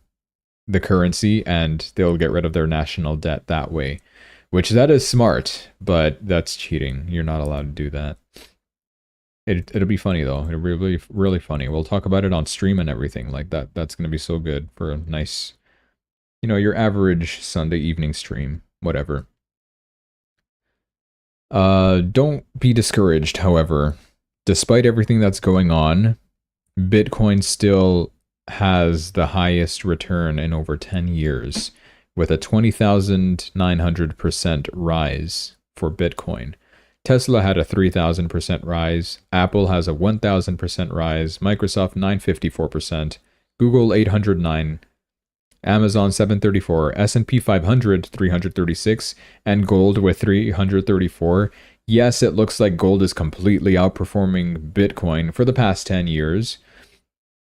the currency, and they'll get rid of their national debt that way. Which, that is smart, but that's cheating. You're not allowed to do that. It'll be funny though. It'll be really, really funny. We'll talk about it on stream and everything like that. That's going to be so good for a nice, you know, your average Sunday evening stream, whatever. Don't be discouraged, however. Despite everything that's going on, Bitcoin still has the highest return in over 10 years, with a 20,900% rise for Bitcoin. Tesla had a 3,000% rise, Apple has a 1,000% rise, Microsoft 954%, Google 809, Amazon 734, S&P 500 336, and gold with 334. Yes, it looks like gold is completely outperforming Bitcoin for the past 10 years.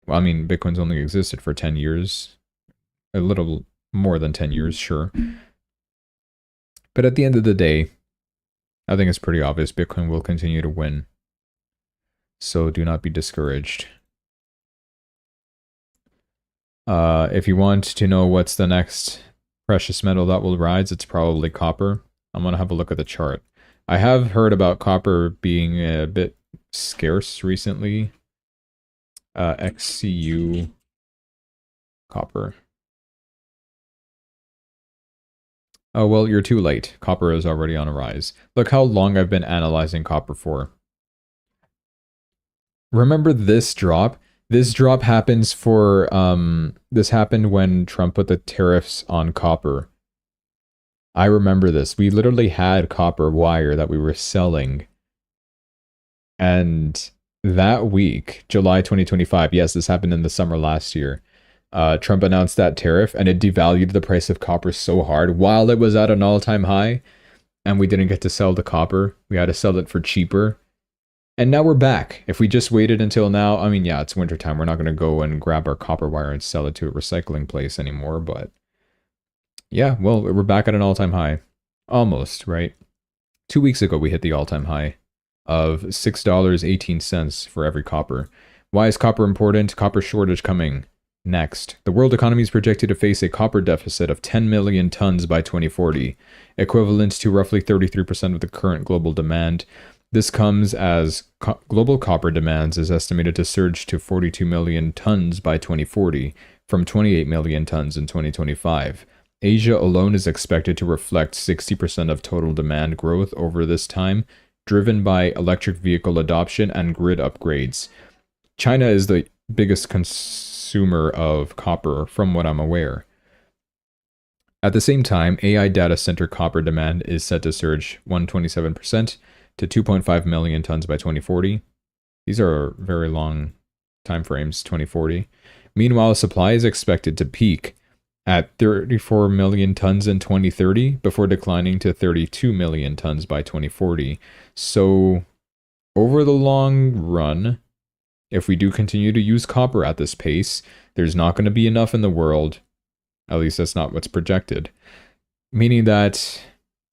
Well, I mean, Bitcoin's only existed for 10 years. A little more than 10 years, sure. But at the end of the day, I think it's pretty obvious Bitcoin will continue to win. So do not be discouraged. If you want to know what's the next precious metal that will rise, it's probably copper. I'm going to have a look at the chart. I have heard about copper being a bit scarce recently. XCU copper. Oh, well, you're too late. Copper is already on a rise. Look how long I've been analyzing copper for. Remember this drop? This drop happens for, this happened when Trump put the tariffs on copper. I remember this. We literally had copper wire that we were selling. And that week, July 2025, yes, this happened in the summer last year, Trump announced that tariff, and it devalued the price of copper so hard while it was at an all-time high, and we didn't get to sell the copper. We had to sell it for cheaper. And now we're back. If we just waited until now, I mean, yeah, it's wintertime. We're not going to go and grab our copper wire and sell it to a recycling place anymore, but yeah, well, we're back at an all-time high. Almost, right? 2 weeks ago, we hit the all-time high of $6.18 for every copper. Why is copper important? Copper shortage coming next. The world economy is projected to face a copper deficit of 10 million tons by 2040, equivalent to roughly 33% of the current global demand. This comes as global copper demands is estimated to surge to 42 million tons by 2040, from 28 million tons in 2025. Asia alone is expected to reflect 60% of total demand growth over this time, driven by electric vehicle adoption and grid upgrades. China is the biggest consumer of copper, from what I'm aware. At the same time, AI data center copper demand is set to surge 127% to 2.5 million tons by 2040. These are very long timeframes, 2040. Meanwhile, supply is expected to peak at 34 million tons in 2030 before declining to 32 million tons by 2040. So, over the long run, if we do continue to use copper at this pace, there's not going to be enough in the world. At least that's not what's projected. Meaning that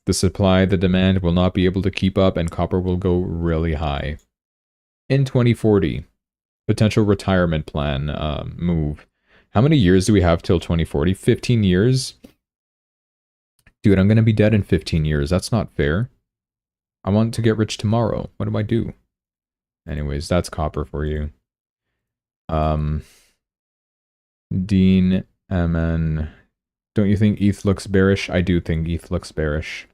The supply, the demand will not be able to keep up and copper will go really high. In 2040, potential retirement plan move. How many years do we have till 2040? 15 years? Dude, I'm going to be dead in 15 years. That's not fair. I want to get rich tomorrow. What do I do? Anyways, that's copper for you. Dean, MN. Don't you think ETH looks bearish? I do think ETH looks bearish.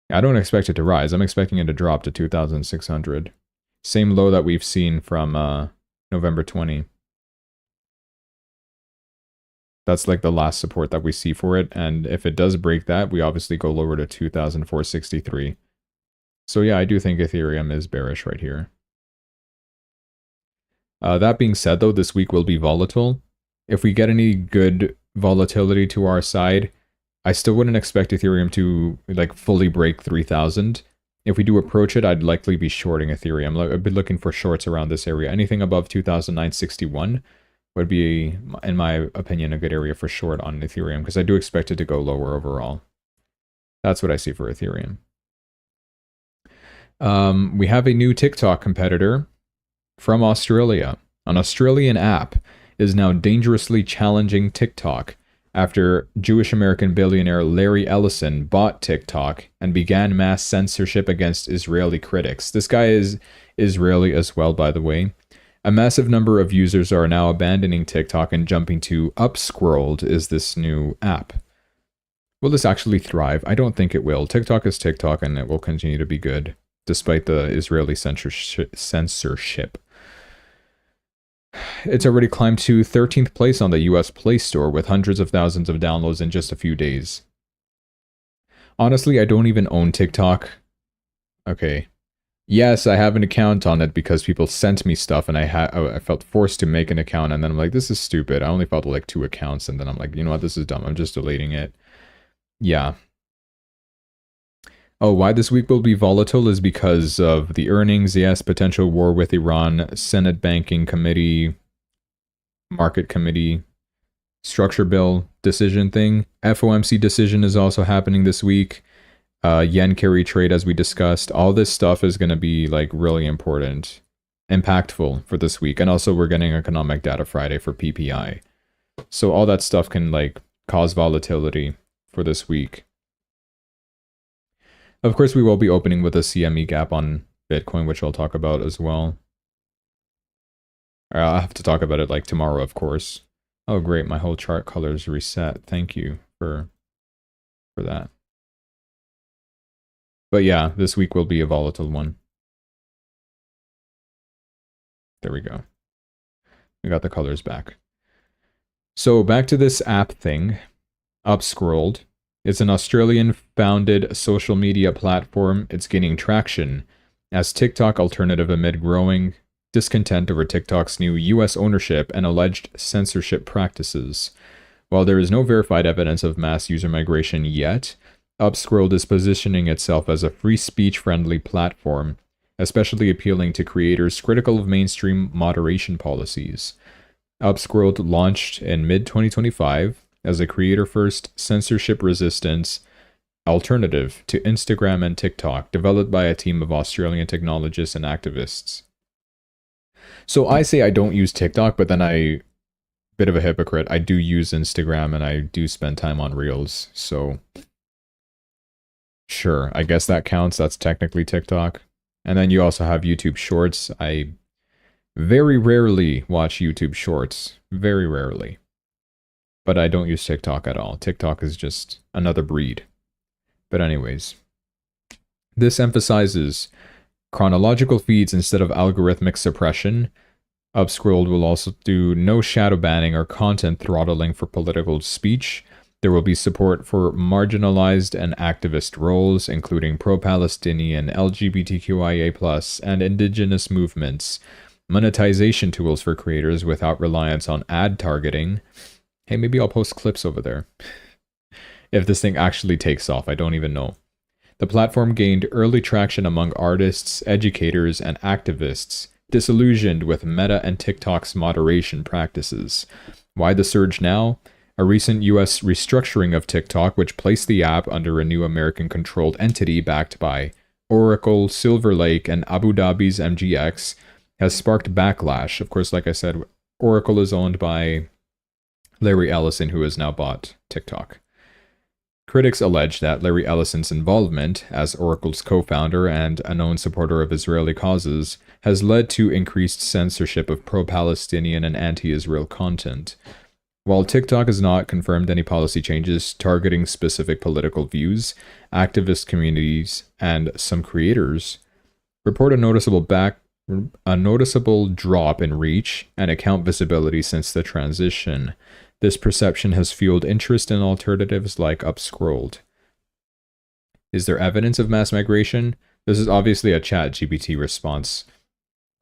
I don't expect it to rise. I'm expecting it to drop to 2,600. Same low that we've seen from November 20. That's like the last support that we see for it. And if it does break that, we obviously go lower to 2,463. So yeah, I do think Ethereum is bearish right here. That being said, though, this week will be volatile. If we get any good volatility to our side, I still wouldn't expect Ethereum to like fully break 3,000. If we do approach it, I'd likely be shorting Ethereum. I'd be looking for shorts around this area. Anything above 2,961 would be, in my opinion, a good area for short on Ethereum, because I do expect it to go lower overall. That's what I see for Ethereum. We have a new TikTok competitor from Australia. An Australian app is now dangerously challenging TikTok after Jewish-American billionaire Larry Ellison bought TikTok and began mass censorship against Israeli critics. This guy is Israeli as well, by the way. A massive number of users are now abandoning TikTok and jumping to UpScrolled, is this new app. Will this actually thrive? I don't think it will. TikTok is TikTok and it will continue to be good, despite the Israeli censorship. It's already climbed to 13th place on the US Play Store with hundreds of thousands of downloads in just a few days. Honestly, I don't even own TikTok. Okay. Yes, I have an account on it because people sent me stuff and I felt forced to make an account, and then I'm like, this is stupid. I only felt like 2 accounts, and then I'm like, you know what, this is dumb. I'm just deleting it. Yeah. Oh, why this week will be volatile is because of the earnings, yes, potential war with Iran, Senate Banking Committee, Market Committee, Structure Bill decision thing. FOMC decision is also happening this week. Yen carry trade, as we discussed. All this stuff is going to be like really important, impactful for this week. And also we're getting economic data Friday for PPI. So all that stuff can like cause volatility for this week. Of course, we will be opening with a CME gap on Bitcoin, which I'll talk about as well. I'll have to talk about it like tomorrow, of course. Oh, great. My whole chart colors reset. Thank you for that. But yeah, this week will be a volatile one. There we go. We got the colors back. So back to this app thing. UpScrolled. It's an Australian-founded social media platform. It's gaining traction as TikTok alternative amid growing discontent over TikTok's new US ownership and alleged censorship practices. While there is no verified evidence of mass user migration yet, UpScrolled is positioning itself as a free speech-friendly platform, especially appealing to creators critical of mainstream moderation policies. UpScrolled launched in mid-2025 as a creator-first, censorship-resistant alternative to Instagram and TikTok, developed by a team of Australian technologists and activists. So I say I don't use TikTok, but then bit of a hypocrite, I do use Instagram and I do spend time on Reels, so sure, I guess that counts. That's technically TikTok. And then you also have YouTube Shorts. I very rarely watch YouTube Shorts. Very rarely. But I don't use TikTok at all. TikTok is just another breed. But anyways, this emphasizes chronological feeds instead of algorithmic suppression. UpScrolled will also do no shadow banning or content throttling for political speech. There will be support for marginalized and activist roles, including pro-Palestinian, LGBTQIA+, and indigenous movements, monetization tools for creators without reliance on ad targeting. Hey, maybe I'll post clips over there. If this thing actually takes off, I don't even know. The platform gained early traction among artists, educators, and activists, disillusioned with Meta and TikTok's moderation practices. Why the surge now? A recent US restructuring of TikTok, which placed the app under a new American-controlled entity backed by Oracle, Silver Lake, and Abu Dhabi's MGX, has sparked backlash. Of course, like I said, Oracle is owned by Larry Ellison, who has now bought TikTok. Critics allege that Larry Ellison's involvement as Oracle's co-founder and a known supporter of Israeli causes has led to increased censorship of pro-Palestinian and anti-Israel content. While TikTok has not confirmed any policy changes targeting specific political views, activist communities and some creators report a noticeable drop in reach and account visibility since the transition. This perception has fueled interest in alternatives like UpScrolled. Is there evidence of mass migration? This is obviously a ChatGPT response.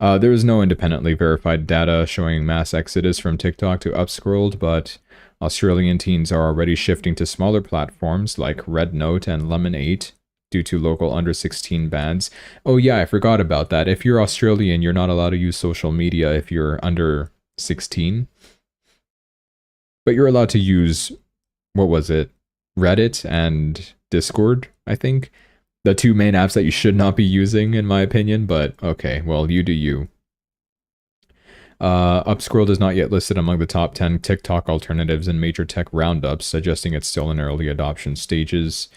There is no independently verified data showing mass exodus from TikTok to UpScrolled, but Australian teens are already shifting to smaller platforms like RedNote and Lemon8 due to local under 16 bans. Oh yeah, I forgot about that. If you're Australian, you're not allowed to use social media if you're under 16. But you're allowed to use, what was it? Reddit and Discord, I think. The two main apps that you should not be using, in my opinion, but okay, well, you do you. UpScrolled is not yet listed among the top 10 TikTok alternatives in major tech roundups, suggesting it's still in early adoption stages.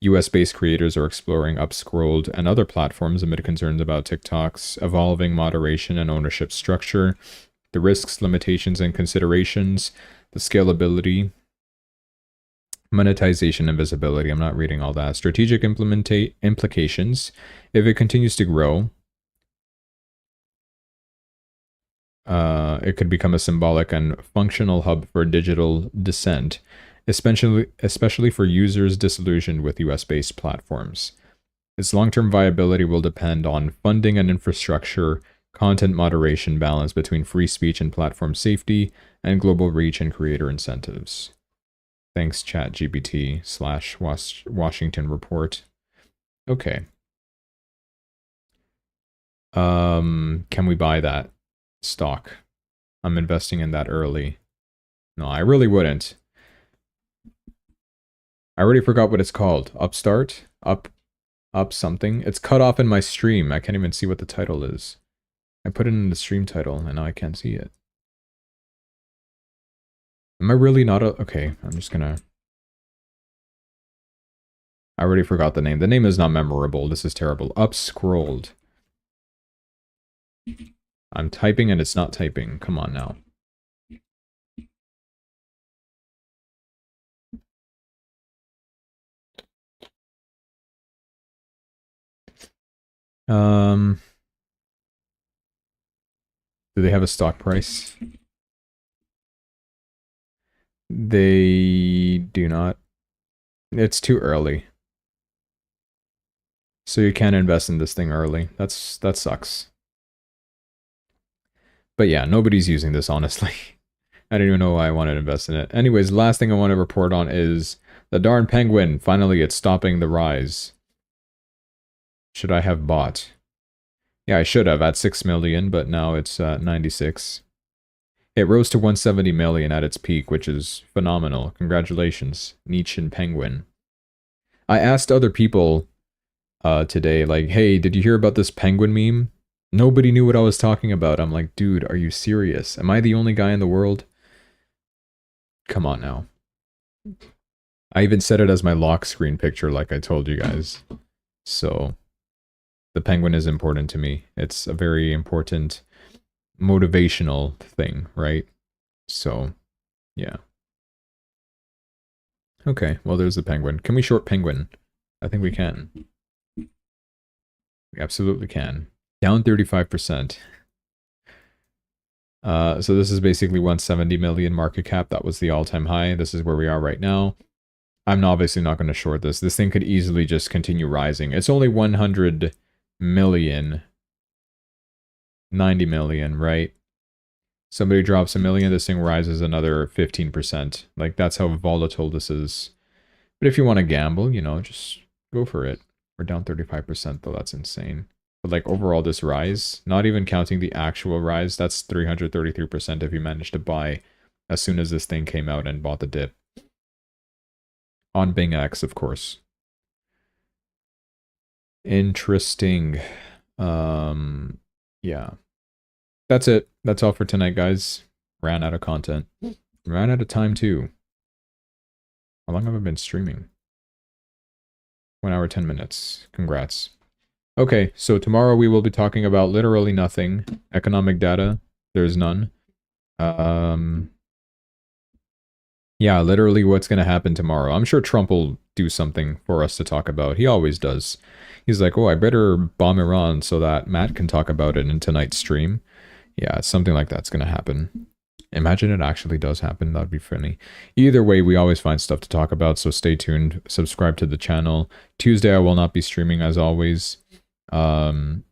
US-based creators are exploring UpScrolled and other platforms amid concerns about TikTok's evolving moderation and ownership structure, the risks, limitations, and considerations, the scalability, monetization, and visibility. I'm not reading all that. Strategic implications. If it continues to grow, it could become a symbolic and functional hub for digital dissent, especially for users disillusioned with US-based platforms. Its long-term viability will depend on funding and infrastructure, content moderation, balance between free speech and platform safety, and global reach and creator incentives. Thanks, ChatGPT / Washington Report. Okay. Can we buy that stock? I'm investing in that early. No, I really wouldn't. I already forgot what it's called. Upstart? Up something? It's cut off in my stream. I can't even see what the title is. I put it in the stream title and now I can't see it. Am I really not okay, I'm just gonna... I already forgot the name. The name is not memorable. This is terrible. UpScrolled. I'm typing and it's not typing. Come on now. Do they have a stock price? They do not. It's too early. So you can't invest in this thing early. That sucks. But yeah, nobody's using this, honestly. I don't even know why I wanted to invest in it. Anyways, the last thing I want to report on is the darn penguin. Finally, it's stopping the rise. Should I have bought? Yeah, I should have at 6 million, but now it's 96. It rose to 170 million at its peak, which is phenomenal. Congratulations, Nietzsche and Penguin. I asked other people today, like, hey, did you hear about this penguin meme? Nobody knew what I was talking about. I'm like, dude, are you serious? Am I the only guy in the world? Come on now. I even set it as my lock screen picture like I told you guys. So, the penguin is important to me. It's a very important motivational thing, right? So, yeah. Okay, well, there's the penguin. Can we short penguin? I think we can. We absolutely can. Down 35%. So this is basically 170 million market cap. That was the all-time high. This is where we are right now. I'm obviously not going to short this. This thing could easily just continue rising. It's only 100 million. 90 million, right? Somebody drops a million, this thing rises another 15%. Like, that's how volatile this is. But if you want to gamble, you know, just go for it. We're down 35% though. That's insane. But like overall this rise, not even counting the actual rise, that's 333% if you manage to buy as soon as this thing came out and bought the dip. On Bing X, of course. Interesting. Yeah. That's it. That's all for tonight, guys. Ran out of content. Ran out of time, too. How long have I been streaming? 1 hour, 10 minutes. Congrats. Okay, so tomorrow we will be talking about literally nothing. Economic data. There's none. Yeah, literally what's going to happen tomorrow. I'm sure Trump will do something for us to talk about. He always does. He's like, oh, I better bomb Iran so that Matt can talk about it in tonight's stream. Yeah, something like that's going to happen. Imagine it actually does happen. That'd be funny. Either way, we always find stuff to talk about, so stay tuned. Subscribe to the channel. Tuesday, I will not be streaming as always. So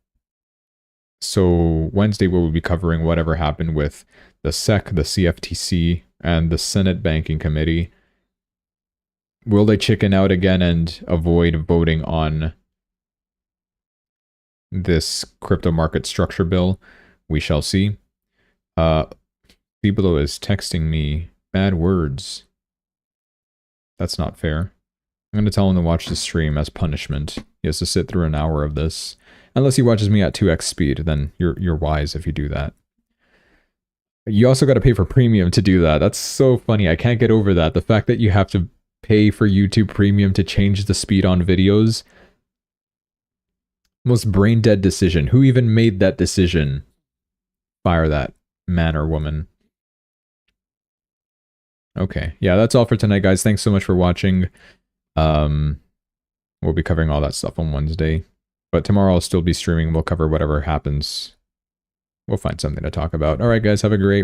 Wednesday, we will be covering whatever happened with the SEC, the CFTC, and the Senate Banking Committee. Will they chicken out again and avoid voting on this crypto market structure bill? We shall see. Biblo is texting me bad words. That's not fair. I'm going to tell him to watch the stream as punishment. He has to sit through an hour of this. Unless he watches me at 2x speed, then you're wise if you do that. You also got to pay for premium to do that. That's so funny. I can't get over that. The fact that you have to pay for YouTube Premium to change the speed on videos. Most brain dead decision. Who even made that decision? Fire that man or woman. Okay. Yeah, that's all for tonight, guys. Thanks so much for watching. We'll be covering all that stuff on Wednesday. But tomorrow I'll still be streaming. We'll cover whatever happens. We'll find something to talk about. All right, guys. Have a great